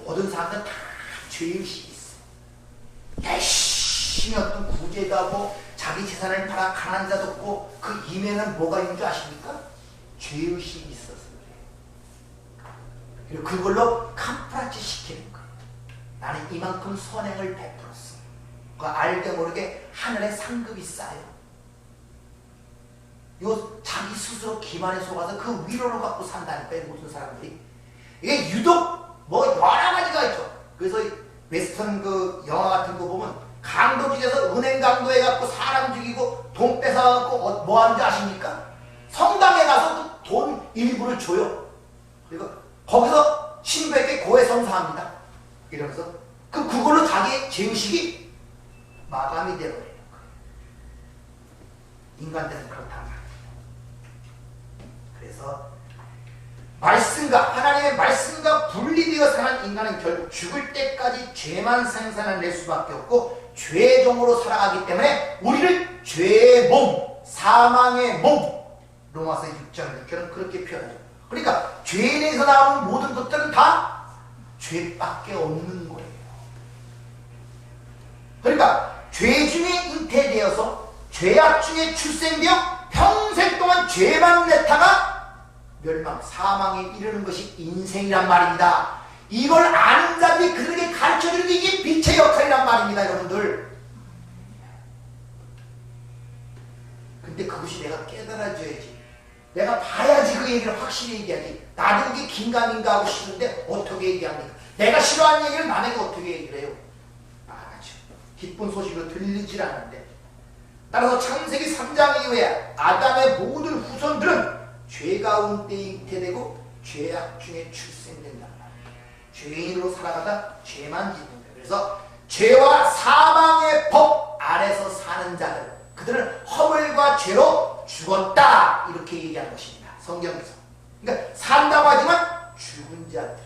모든 사람들은 다 죄의식이 있어요. 열심히 어떤 구제가고 자기 재산을 팔아 가난한 자도 없고 그 이면은 뭐가 있는 줄 아십니까? 죄의식이 있어서 그래요. 그리고 그걸로 캄프라치 시키는 거예요. 나는 이만큼 선행을 베풀었어. 그 알게 모르게 하늘에 상급이 쌓여. 요 자기 스스로 기만에 속아서 그 위로를 갖고 산다니까요. 모든 사람들이. 이게 유독 뭐 여러 가지가 있죠. 그래서 웨스턴 그 영화 같은 거 보면 강도지에서 은행 강도해갖고 사람 죽이고 돈 뺏어갖고 뭐 하는지 아십니까? 성당에 가서 그 돈 일부를 줘요. 그리고 거기서 신부에게 고해성사합니다. 이러면서 그걸로 자기의 죄의식이 마감이 되어버리는 거예요. 인간들은 그렇단 말이에요. 그래서 말씀과 하나님의 말씀과 분리되어 사는 인간은 결국 죽을 때까지 죄만 생산해낼 수밖에 없고 죄의 종으로 살아가기 때문에 우리를 죄의 몸, 사망의 몸, 로마서 6장 6절은 그렇게 표현하죠. 그러니까 죄인에서 나오는 모든 것들은 다 죄밖에 없는 거예요. 그러니까 죄 중에 잉태되어서 죄악 중에 출생되어 평생 동안 죄만 내다가 멸망, 사망에 이르는 것이 인생이란 말입니다. 이걸 아는 자들이 그들에게 가르쳐주는 게 이게 빛의 역할이란 말입니다, 여러분들. 근데 그것이 내가 깨달아줘야지. 내가 봐야지 그 얘기를 확실히 얘기하지. 나도 그게 긴가민가 하고 싶은데 어떻게 얘기합니까? 내가 싫어하는 얘기를 남에게 어떻게 얘기를 해요? 말하죠. 기쁜 소식으로 들리질 않는데. 따라서 창세기 3장 이후에 아담의 모든 후손들은 죄 가운데 잉태되고 죄악 중에 출생된단 말이에요. 죄인으로 살아가다 죄만 짓는 거예요. 그래서 죄와 사망의 법 아래서 사는 자들, 그들은 허물과 죄로 죽었다 이렇게 얘기한 것입니다. 성경에서. 그러니까 산다고 하지만 죽은 자들,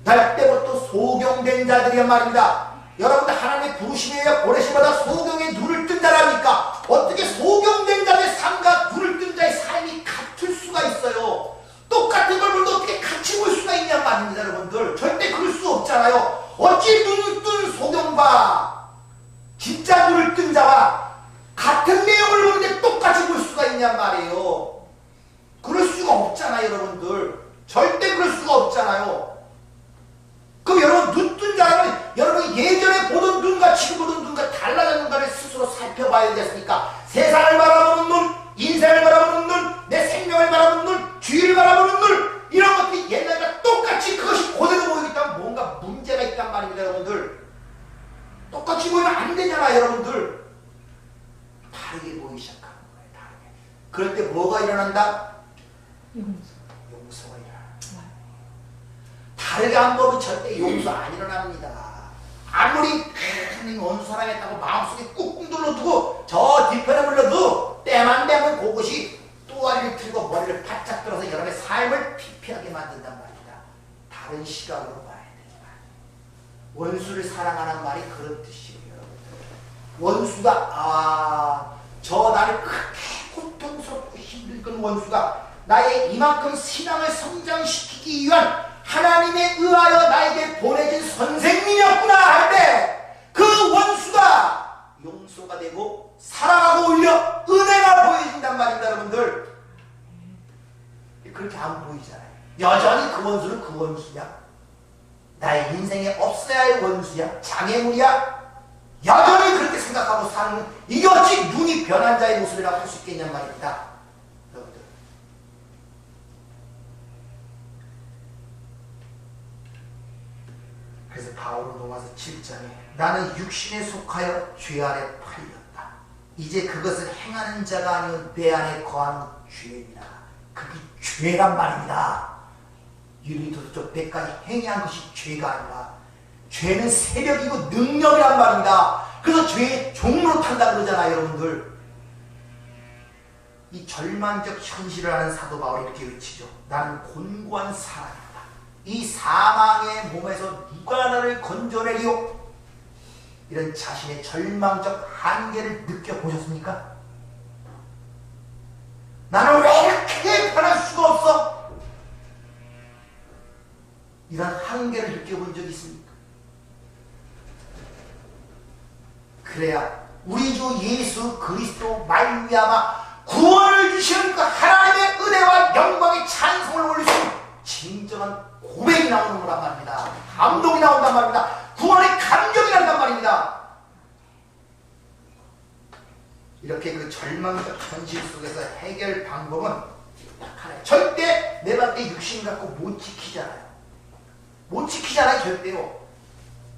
날 때부터 소경된 자들이란 말입니다. 여러분들 하나님의 부르심에 의해 보내심마다 소경에 눈을 뜬 자라니까 어떻게 소경된 자의 삶과 눈을 뜬 자의 삶이 같을 수가 있어요. 똑같은 걸 보는데 어떻게 같이 볼 수가 있냔 말입니다. 여러분들 절대 그럴 수 없잖아요. 어찌 눈을 뜬 소경과 진짜 눈을 뜬 자와 같은 내용을 보는데 똑같이 볼 수가 있냔 말이에요. 그럴 수가 없잖아요. 여러분들 절대 그럴 수가 없잖아요. 그럼 여러분 눈 뜬 자는 여러분이 예전에 보던 눈과 지금 보던 눈과 달라졌는가를 스스로 살펴봐야 되겠습니까? 세상을 바라보는 눈, 인생을 바라보는 눈, 내 생명을 바라보는 눈, 주위를 바라보는 눈, 이런 것들이 옛날과 똑같이 그것이 그대로 보이기 때문에 뭔가 그럴 때 뭐가 일어난다? 용서. 용서가 일어난다. 다르게 안 보면 절대 용서 안 일어납니다. 아무리 하나님 원수 사랑했다고 마음속에 꾹꾹 눌러두고 저 뒤편에 물러도 때만 되면 그것이 또아리를 틀고 머리를 바짝 들어서 여러분의 삶을 피폐하게 만든단 말입니다. 다른 시각으로 봐야 된다. 원수를 사랑하는 말이 그런 뜻이에요. 여러분들. 원수가 저 나를 그렇게 고통스럽고 힘들건 원수가 나의 이만큼 신앙을 성장시키기 위한 하나님에 의하여 나에게 보내진 선생님이었구나 할 때 그 원수가 용서가 되고 사랑하고 오히려 은혜가 보여진단 말입니다. 여러분들 그렇게 안 보이잖아요. 여전히 그 원수는 그 원수야. 나의 인생에 없어야 할 원수야. 장애물이야. 여전히 그렇게 생각하고 사는 이게 어찌 눈이 변한 자의 모습이라고 할 수 있겠냔 말입니다. 여러분들 그래서 바울은 로마서 7장에 나는 육신에 속하여 죄 아래 팔렸다. 이제 그것을 행하는 자가 아니요 내 안에 거하는 죄이라. 그게 죄란 말입니다. 유리도서 100까지 행위한 것이 죄가 아니라 죄는 세력이고 능력이란 말입니다. 그래서 죄의 종로 탄다 그러잖아요. 여러분들 이 절망적 현실을 아는 사도 바울이 이렇게 외치죠. 나는 곤고한 사람이다. 이 사망의 몸에서 누가 나를 건져내리요? 이런 자신의 절망적 한계를 느껴보셨습니까? 나는 왜 이렇게 변할 수가 없어? 이런 한계를 느껴본 적이 있습니까? 그래야 우리 주 예수 그리스도 말미암아 구원을 주시는 그 하나님의 은혜와 영광의 찬송을 올릴 수 있는 진정한 고백이 나오는 거란 말입니다. 감동이 나온단 말입니다. 구원의 감격이 난단 말입니다. 이렇게 그 절망적 현실 속에서 해결 방법은 딱 하나예요. 절대 내 밖에 육신 갖고 못 지키잖아요. 못 지키잖아요. 절대로.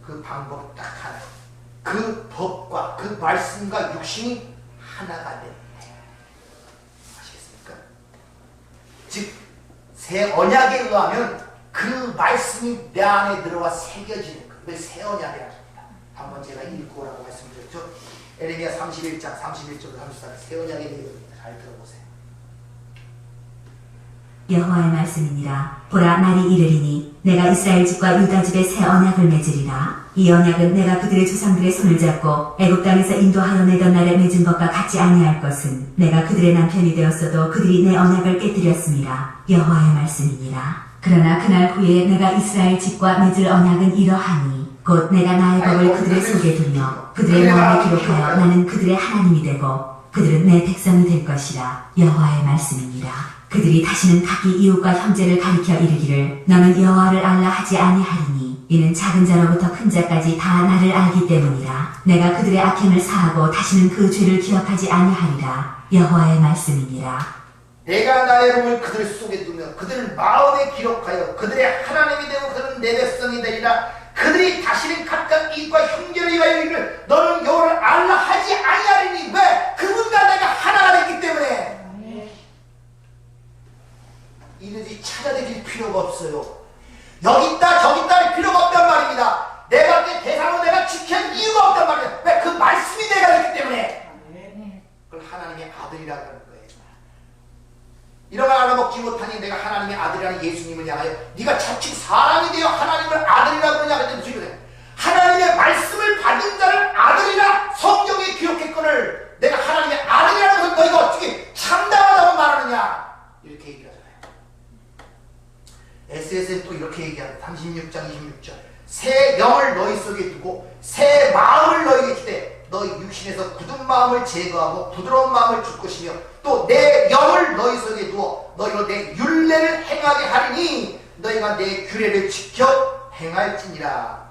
그 방법은 딱 하나예요. 그 법과 그 말씀과 육신이 하나가 됩니다. 아시겠습니까? 즉 새 언약에 의하면 그 말씀이 내 안에 들어와 새겨지는 거예요. 그걸 새 언약이라고 합니다. 한번 제가 읽고 오라고 말씀드렸죠. 에레미야 31장 31절로 34절 새 언약의 내용입니다. 잘 들어보세요. 여호와의 말씀이니라. 보라 날이 이르리니 내가 이스라엘 집과 유다 집에 새 언약을 맺으리라. 이 언약은 내가 그들의 조상들의 손을 잡고 애굽 땅에서 인도하여 내던 날에 맺은 것과 같지 아니할 것은 내가 그들의 남편이 되었어도 그들이 내 언약을 깨뜨렸습니다. 여호와의 말씀이니라. 그러나 그날 후에 내가 이스라엘 집과 맺을 언약은 이러하니 곧 내가 나의 법을 그들의 속에 두며 그들의 마음에 기록하여 나는 그들의 하나님이 되고 그들은 내 백성이 될 것이라. 여호와의 말씀이니라. 그들이 다시는 각기 이웃과 형제를 가리켜 이르기를 너는 여호와를 알라 하지 아니하리니 이는 작은 자로부터 큰 자까지 다 나를 알기 때문이라. 내가 그들의 악행을 사하고 다시는 그 죄를 기억하지 아니하리라. 여호와의 말씀이니라. 내가 나의 법을 그들 속에 두며 그들을 마음에 기록하여 그들의 하나님이 되고 그들은 내 백성이 되리라. 그들이 다시는 각각 이웃과 형제를 위하여 이르기를 너는 여호와를 알라 하지 아니하리니 왜? 그분과 내가 하나가 됐기 때문에. 이들이 찾아다닐 필요가 없어요. 여기 있다 저기 있다 할 필요가 없단 말입니다. 내 밖에 대상으로 내가 지켜야 할 이유가 없단 말이야. 왜? 그 말씀이 내가 있기 때문에. 그걸 하나님의 아들이라고 하는 거예요. 이런 걸 알아먹지 못하니 내가 하나님의 아들이라는 예수님을 향하여 네가 자칫 사람이 되어 하나님을 아들이라고 그러냐 그랬더니 무슨 소리야? 하나님의 말씀을 받은 자를 아들이라 성경에 기록했거늘 내가 하나님의 아들이라고 해서 너희가 어떻게 참담하다고 말하느냐 이렇게 얘기하잖아요. SS는 또 이렇게 얘기합니다. 36장 26절 새 영을 너희 속에 두고 새 마음을 너희에게 주되 너희 육신에서 굳은 마음을 제거하고 부드러운 마음을 줄 것이며 또 내 영을 너희 속에 두어 너희로 내 율례를 행하게 하리니 너희가 내 규례를 지켜 행할지니라.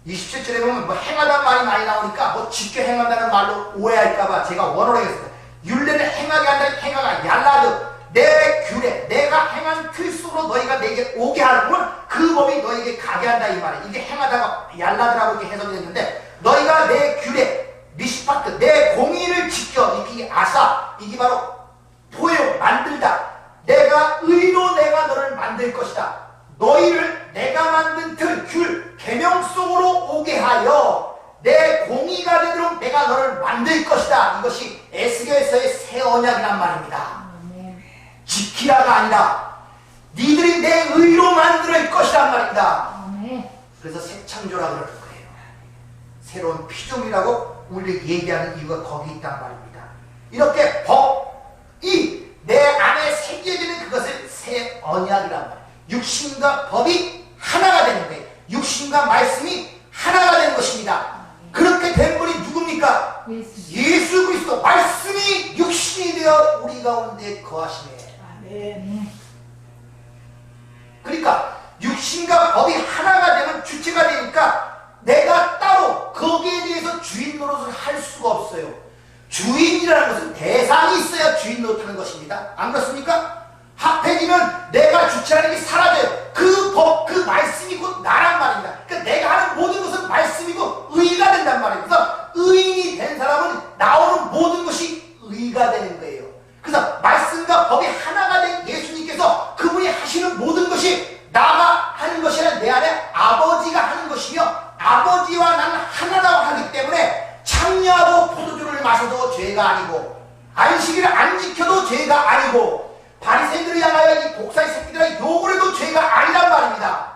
27절에 보면 뭐 행하다는 말이 많이 나오니까 뭐 지켜 행한다는 말로 오해할까봐 제가 원어로 했습니다. 율례를 행하게 한다는 행하가 얄라드 내 규례 내가 행한 틀 속으로 너희가 내게 오게 하면 그 법이 너희에게 가게 한다 이 말이에요. 이게 행하다가 얄라드라고 이렇게 해석이 됐는데 너희가 내 규례 미시파트 내 공의를 지켜 이게 아사 이게 바로 너희를 내가 만든 귤 계명 속으로 오게 하여 내 공의가 되도록 내가 너를 만들 것이다. 이것이 에스겔서의 새 언약이란 말입니다. 아멘. 지키라가 아니라 니들이 내 의로 만들 것이란 말입니다. 아멘. 그래서 새 창조라 그러는 거예요. 새로운 피조물이라고 우리를 얘기하는 이유가 거기 있단 말입니다. 이렇게 법이 내 안에 새겨지는 그것을 새 언약이란 말이에요. 육신과 법이 하나가 되는 거예요. 육신과 말씀이 하나가 되는 것입니다. 그렇게 된 분이 누굽니까? 예수 그리스도. 말씀이 육신이 되어 우리 가운데 거하시네. 아멘. 그러니까 육신과 법이 하나가 되면 주체가 되니까 내가 따로 거기에 대해서 주인 노릇을 할 수가 없어요. 주인이라는 것은 대상이 있어야 주인 노릇하는 것입니다. 안 그렇습니까? 합해지면 내가 주체라는 게 사라져요. 그 법, 그 말씀이 곧 나란 말입니다. 그러니까 내가 하는 모든 것은 말씀이고 의가 된단 말이에요. 그래서 의인이 된 사람은 나오는 모든 것이 의가 되는 거예요. 그래서 말씀과 법이 하나가 된 예수님께서 그분이 하시는 모든 것이 나가 하는 것이 아니라 내 안에 아버지가 하는 것이며 아버지와 나는 하나라고 하기 때문에 창녀하고 포도주를 마셔도 죄가 아니고 안식일을 안 지켜도 죄가 아니고 바리새인들을 향하여 이 독사의 새끼들아 욕을 해도 죄가 아니란 말입니다.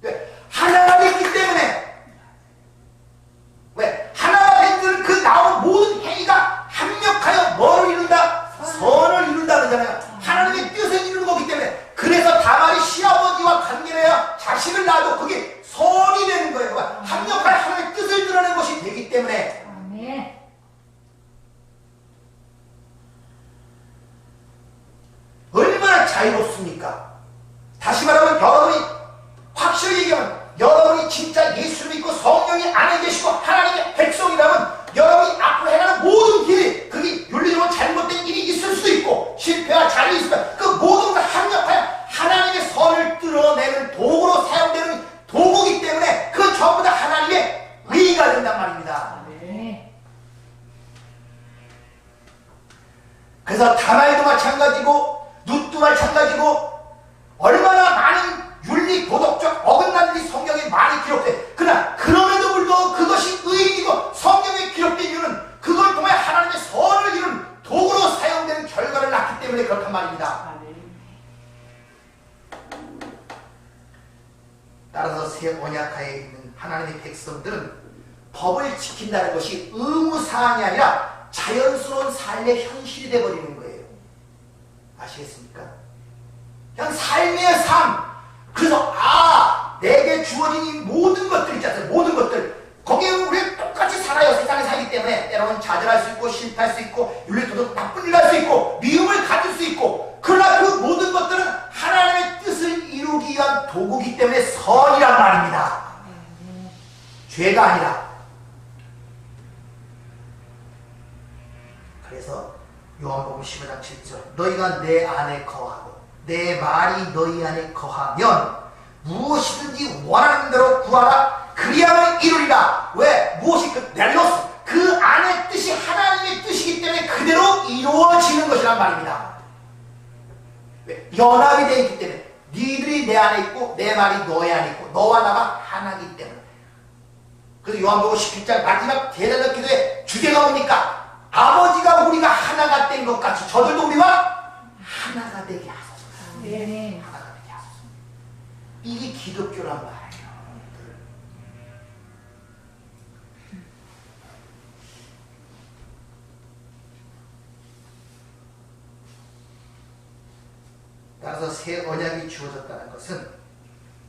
왜? 하나가 됐기 때문에. 왜? 하나가 된 줄은 그 나온 모든 행위가 합력하여 뭐를 이룬다? 선을 이룬다 그러잖아요. 하나님의 뜻을 이루는 거기 때문에. 그래서 다말이 시아버지와 관계하여 자식을 낳아도 그게 선이 되는 거예요. 합력하여 하나님의 뜻을 드러내는 것이 되기 때문에. 아멘. 얼마나 자유롭습니까? 다시 말하면 여러분이 확실히 얘기하면 여러분이 진짜 예수를 믿고 성령이 안에 계시고 하나님의 백성이라면 여러분이 앞으로 해가는 모든 길이 그게 윤리적으로 잘못된 일이 있을 수도 있고 실패와 잘이 있으면 그 모든 걸 합력하여 하나님의 선을 드러내는 도구로 사용되는 도구이기 때문에 그 전부 다 하나님의 의의가 된단 말입니다. 아멘. 그래서 다말도 마찬가지고 룻도 마찬가지고 얼마나 많은 윤리 도덕적 어긋난 일이 성경에 많이 기록돼. 그러나 그럼에도 불구하고 그것이 의인이고 성경에 기록된 이유는 그걸 통해 하나님의 선을 이루는 도구로 사용되는 결과를 낳기 때문에 그렇단 말입니다. 따라서 새 언약하에 있는 하나님의 백성들은 법을 지킨다는 것이 의무사항이 아니라 자연스러운 삶의 현실이 되어버리는 거예요. 아시겠습니까? 그냥 삶의 삶. 그래서 내게 주어진 이 모든 것들 있지 않습니까? 모든 것들 거기에 우리 똑같이 살아요. 세상에 살기 때문에 때로는 좌절할 수 있고 실패할 수 있고 윤리도덕 나쁜 일 할 수 있고 미움을 가질 수 있고 그러나 그 모든 것들은 하나님의 뜻을 이루기 위한 도구이기 때문에 선이란 말입니다. 죄가 아니라. 그래서 요한복음 15장 7절 너희가 내 안에 거하고 내 말이 너희 안에 거하면 무엇이든지 원하는 대로 구하라 그리하면 이루리라. 왜? 무엇이 그 넬로스 그 안의 뜻이 하나님의 뜻이기 때문에 그대로 이루어지는 것이란 말입니다. 왜? 연합이 되어 있기 때문에 니들이 내 안에 있고 내 말이 너희 안에 있고 너와 나가 하나이기 때문에. 그래서 요한복음 17장 마지막 대단한 기도의 주제가 뭡니까? 아버지가 우리가 하나가 된 것 같이 저들도 우리와 하나가 되게 하소서. 네. 하나가 되게 하소서. 이게 기독교란 말이에요. 따라서 새 언약이 주어졌다는 것은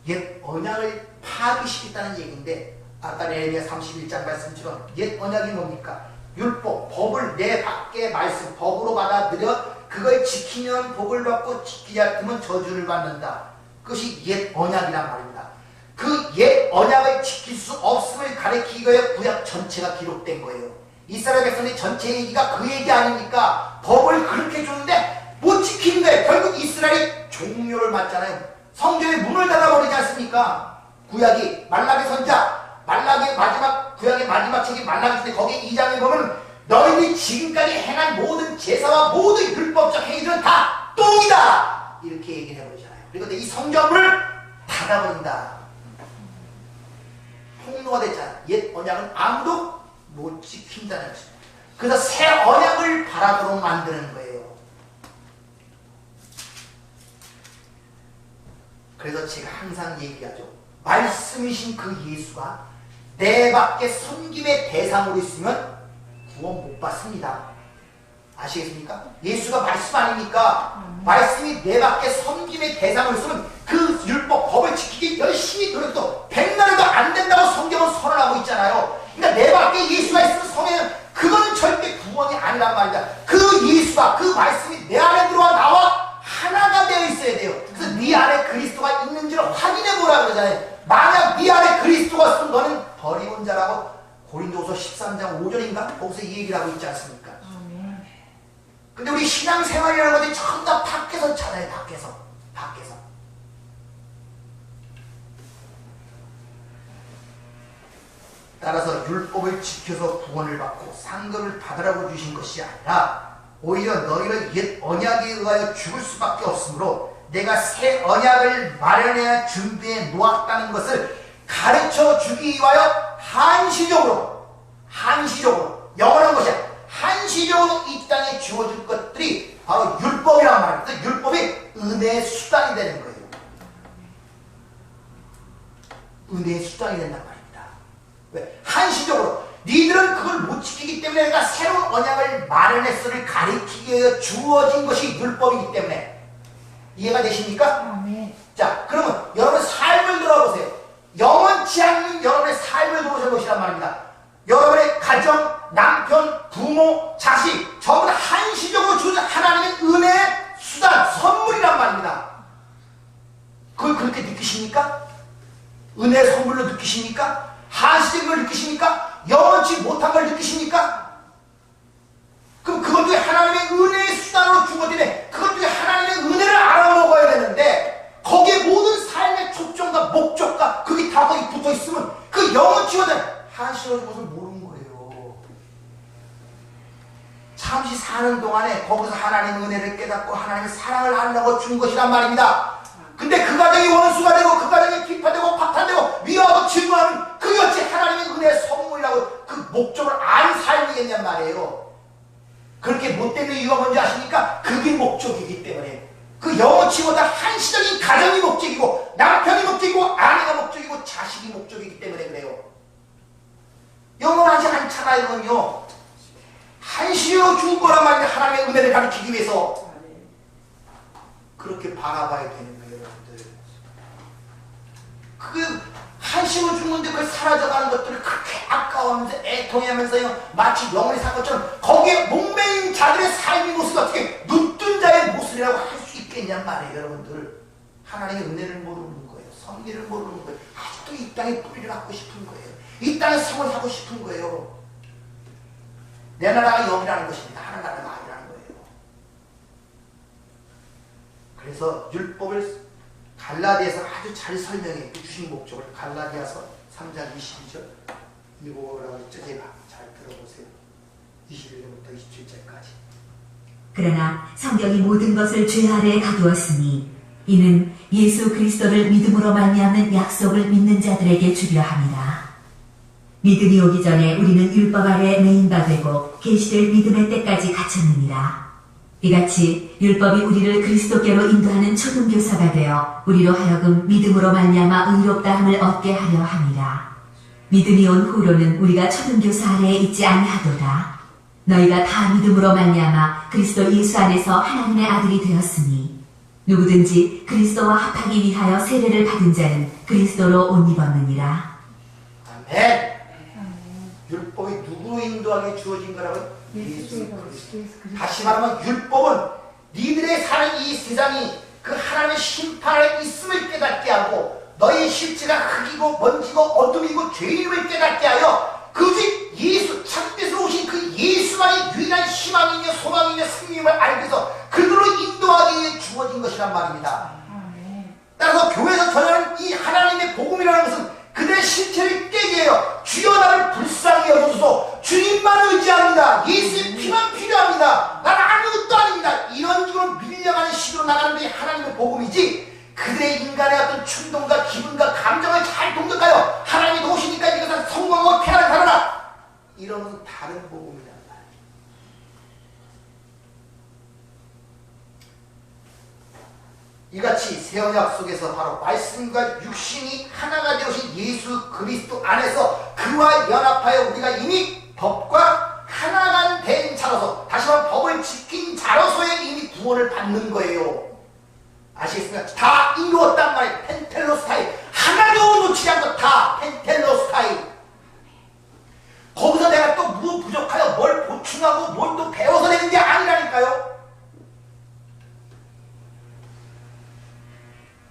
옛 언약을 파기시켰다는 얘기인데 아까 에레미야 31장 말씀처럼 옛 언약이 뭡니까? 율법, 법을 내 밖에 말씀, 법으로 받아들여 그걸 지키면 복을 받고 지키지 않으면 저주를 받는다. 그것이 옛 언약이란 말입니다. 그 옛 언약을 지킬 수 없음을 가리키기 위해 구약 전체가 기록된 거예요. 이스라엘 백성의 전체 얘기가 그 얘기 아닙니까? 법을 그렇게 줬는데 못 지키는 거예요. 결국 이스라엘이 종료를 맞잖아요. 성전의 문을 닫아버리지 않습니까? 구약이 말라기 선자 말라기 마지막 구약의 마지막 책이 말라기인데 거기에 2장에 보면 너희들이 지금까지 행한 모든 제사와 모든 율법적 행위들은 다 똥이다 이렇게 얘기를 해버리잖아요. 그리고 이 성전문을 닫아버린다. 폭로가 됐잖아. 옛 언약은 아무도 못 지킨다는 것입니다. 그래서 새 언약을 바라도록 만드는 거예요. 그래서 제가 항상 얘기하죠. 말씀이신 그 예수가 내 밖에 섬김의 대상으로 있으면 구원 못 받습니다. 아시겠습니까? 예수가 말씀 아닙니까? 말씀이 내 밖에 섬김의 대상으로 있으면 그 율법, 법을 지키기 열심히 노력도 백날에도 안 된다고 성경은 선언하고 있잖아요. 그러니까 내 밖에 예수가 있으면 성경은 그건 절대 구원이 아니란 말이다. 그 예수가, 그 말씀이 내 안에 들어와 나와 하나가 되어 있어야 돼요. 그래서 네 안에 그리스도가 있는지를 확인해 보라 그러잖아요. 만약 네 안에 그리스도가 있으면 너는 버리온 자라고 고린도후서 13장 5절인가? 거기서 이 얘기를 하고 있지 않습니까? 근데 우리 신앙생활이라는 것이 전부 다 밖에서 찾아요. 밖에서. 따라서 율법을 지켜서 구원을 받고 상급을 받으라고 주신 것이 아니라 오히려 너희를 옛 언약에 의하여 죽을 수밖에 없으므로 내가 새 언약을 마련해야 준비해 놓았다는 것을 가르쳐 주기 위하여 한시적으로 영원한 것이야. 한시적으로 이 땅에 주어질 것들이 바로 율법이란 말입니다. 율법이 은혜의 수단이 되는 거예요. 은혜의 수단이 된단 말입니다. 왜? 한시적으로 니들은 그걸 못 지키기 때문에 내가 새로운 언약을 마련했어를 가리키기 위해 주어진 것이 율법이기 때문에. 이해가 되십니까? 자, 그러면 여러분의 삶을 돌아보세요. 영원치 않는 여러분의 삶을 돌아보실 것이란 말입니다. 여러분의 가정, 남편, 부모, 자식 전부 다 한시적으로 주어진 하나님의 은혜의 수단, 선물이란 말입니다. 그걸 그렇게 느끼십니까? 은혜의 선물로 느끼십니까? 한시적인 걸 느끼십니까? 영원치 못한 걸 느끼십니까? 그럼 그것 중에 하나님의 은혜의 수단으로 준 것 때문에 그것 중에 하나님의 은혜를 알아먹어야 되는데 거기에 모든 삶의 초점과 목적과 그게 다 거기 붙어 있으면 그 영원치 못한 한시적인 것을 모르는 거예요. 잠시 사는 동안에 거기서 하나님의 은혜를 깨닫고 하나님의 사랑을 알려고 준 것이란 말입니다. 근데 그 가정이 원수가 되고 그 가정이 비판되고 박탈되고 위협하고 증오하는 그게 어찌 하나님의 은혜의 선물이라고 그 목적을 안 살리겠냔 말이에요. 그렇게 못되는 이유가 뭔지 아십니까? 그게 목적이기 때문에. 그 영원치 못한 한시적인 가정이 목적이고 남편이 목적이고 아내가 목적이고 자식이 목적이기 때문에 그래요. 영원하지 않잖아요. 이건요. 한시로 준 거란 말이에요. 하나님의 은혜를 가르치기 위해서. 그렇게 바라봐야 되는 거예요. 여러분들. 그 한시로 죽는데 그걸 사라져가는 것들을 그렇게 아까워하면서 애통해하면서 마치 영원히 산 것처럼 거기에 목매인 자들의 삶의 모습이 어떻게 눈뜬 자의 모습이라고 할 수 있겠냔 말이에요. 여러분들. 하나님의 은혜를 모르는 거예요. 섭리를 모르는 거예요. 아직도 이 땅에 뿌리를 갖고 싶은 거예요. 이 땅에 생활을 하고 싶은 거예요. 내 나라가 영이라는 것입니다. 하나님 나라가 아니라는 거예요. 그래서 율법을 갈라디아서 아주 잘 설명해 주신 목적을 갈라디아서 3장 22절 읽어보라고 했죠. 제가 잘 들어보세요. 21절부터 27절까지. 그러나 성경이 모든 것을 죄 아래에 가두었으니 이는 예수 그리스도를 믿음으로 말미암는 약속을 믿는 자들에게 주려 함이라. 믿음이 오기 전에 우리는 율법 아래에 매인 바 되고 계시될 믿음의 때까지 갇혔느니라. 이같이 율법이 우리를 그리스도께로 인도하는 초등교사가 되어 우리로 하여금 믿음으로 말미암아 의롭다함을 얻게 하려 함이라. 믿음이 온 후로는 우리가 초등교사 아래에 있지 아니하도다. 너희가 다 믿음으로 말미암아 그리스도 예수 안에서 하나님의 아들이 되었으니 누구든지 그리스도와 합하기 위하여 세례를 받은 자는 그리스도로 옷 입었느니라. 아멘. 율법이 누구로 인도하게 주어진 거라고요? 예수 그리스도. 다시 말하면 율법은 니들의 사는 이 세상이 그 하나님의 심판 아래 있음을 깨닫게 하고 너의 실체가 흙이고 먼지고 어둠이고 죄임을 깨닫게 하여 그지 예수 참뜻으로 오신 그 예수만이 유일한 희망이며 소망이며 승리임을 알기 위해서 그들로 인도하기 위해 주어진 것이란 말입니다. 따라서 교회에서 전하는 이 하나님의 복음이라는 것은 그들의 실체를 깨게 해요. 주여 나를 불쌍히 여겨주소. 주님만 의지합니다. 예수의 피만 필요합니다. 나는 아무것도 아닙니다. 이런 식으로 밀려가는 식으로 나가는 게 하나님의 복음이지 그 그들의 인간의 어떤 충동과 기분과 감정을 잘 동력하여 하나님이 도우시니까 이것은 성공하고 편안을 살아라, 이러면 다른 복음이란 말이에요. 이같이 새 언약 속에서 바로 말씀과 육신이 하나가 되어신 예수 그리스도 안에서 그와 연합하여 우리가 이미 법과 하나가 된 자로서, 다시 말하면 법을 지킨 자로서의 이미 구원을 받는 거예요. 아시겠습니까? 다 이루었단 말이에요. 펜텔로스타이. 하나도 놓치지 않고 다 펜텔로스타이. 거기서 내가 또 뭐 부족하여 뭘 보충하고 뭘 또 배워서 되는 게 아니라니까요.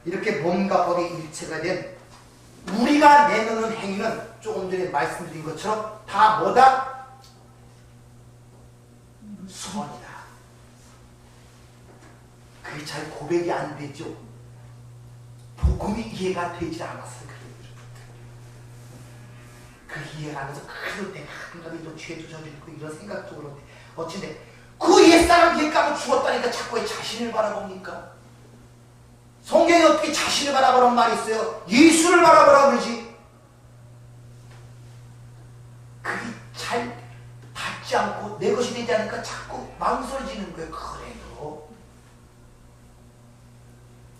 이렇게 몸과 법이 일체가 된 우리가 내놓는 행위는 조금 전에 말씀드린 것처럼 다 뭐다? 선이다. 그게 잘 고백이 안 되죠. 복음이 이해가 되지 않았어요. 그 이해가 안 돼서 그래도 내가 한가위 또 죄도 저지르고 이런 생각도 그런데 어찌돼 그 옛사람 옛감을 죽었다니까 자꾸 왜 자신을 바라봅니까? 성경에 어떻게 자신을 바라보라는 말이 있어요? 예수를 바라보라 그러지. 그게 잘 닿지 않고 내 것이 되지 않으니까 자꾸 망설여지는 거예요. 그래도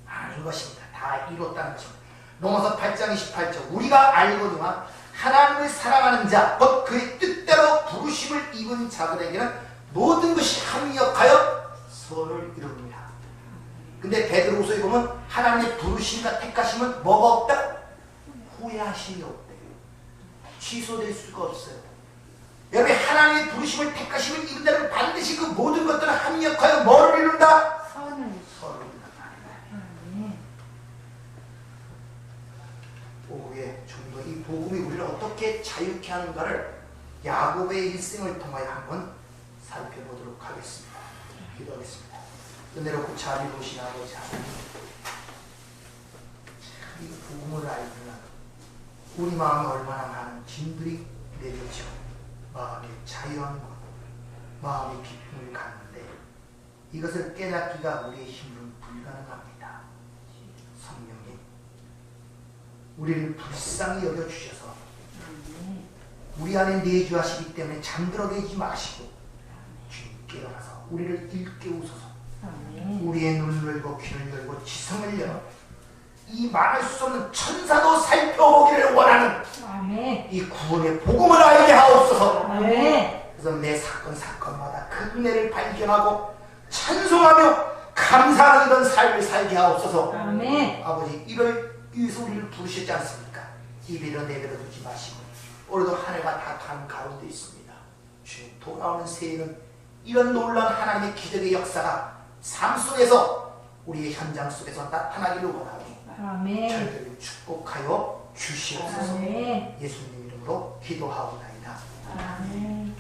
아닌 것입니다. 다 이뤘다는 것입니다. 로마서 8장 28절 우리가 알거니와 하나님을 사랑하는 자 곧 그의 뜻대로 부르심을 입은 자들에게는 모든 것이 합력하여 선을 이룹니다. 근데 베드로후서에 보면 하나님의 부르심과 택하심은 뭐가 없다? 후회하심이 없대요. 취소될 수가 없어요. 여러분 하나님의 부르심을 택하심을 입은다면 반드시 그 모든 것들을 합력하여 뭐를 이룬다? 선을. 선을 이룬다. 오후에 좀 더 이 복음이 우리를 어떻게 자유케 하는가를 야곱의 일생을 통하여 한번 살펴보도록 하겠습니다. 기도하겠습니다. 은혜롭고 잘 이루신 아버지 하나님, 이 복음을 알면 우리 마음에 얼마나 많은 짐들이 내려져 마음의 자유함과 마음의 기쁨을 갖는데 이것을 깨닫기가 우리의 힘으로는 불가능합니다. 성령님, 우리를 불쌍히 여겨주셔서 우리 안에 내주하시기 때문에 잠들어 계지 마시고 주님 깨어나서 우리를 일깨우소서. 우리의 눈을 열고 귀를 열고 지성을 열어 이 말할 수 없는 천사도 살펴보기를 원하는 이 구원의 복음을 알게 하옵소서. 그래서 내 사건마다 그 은혜를 발견하고 찬송하며 감사하는 이런 삶을 살게 하옵소서. 아버지, 이를 위해서 우리를 부르셨지 않습니까? 입에로 내버려 두지 마시고 오늘도 한 해가 다 간 가운데 있습니다. 주님, 돌아오는 새해는 이런 놀라운 하나님의 기적의 역사가 삶 속에서 우리의 현장 속에서 나타나기를 원하니 저희들을 축복하여 주시옵소서. 예수님 이름으로 기도하옵나이다. 아멘.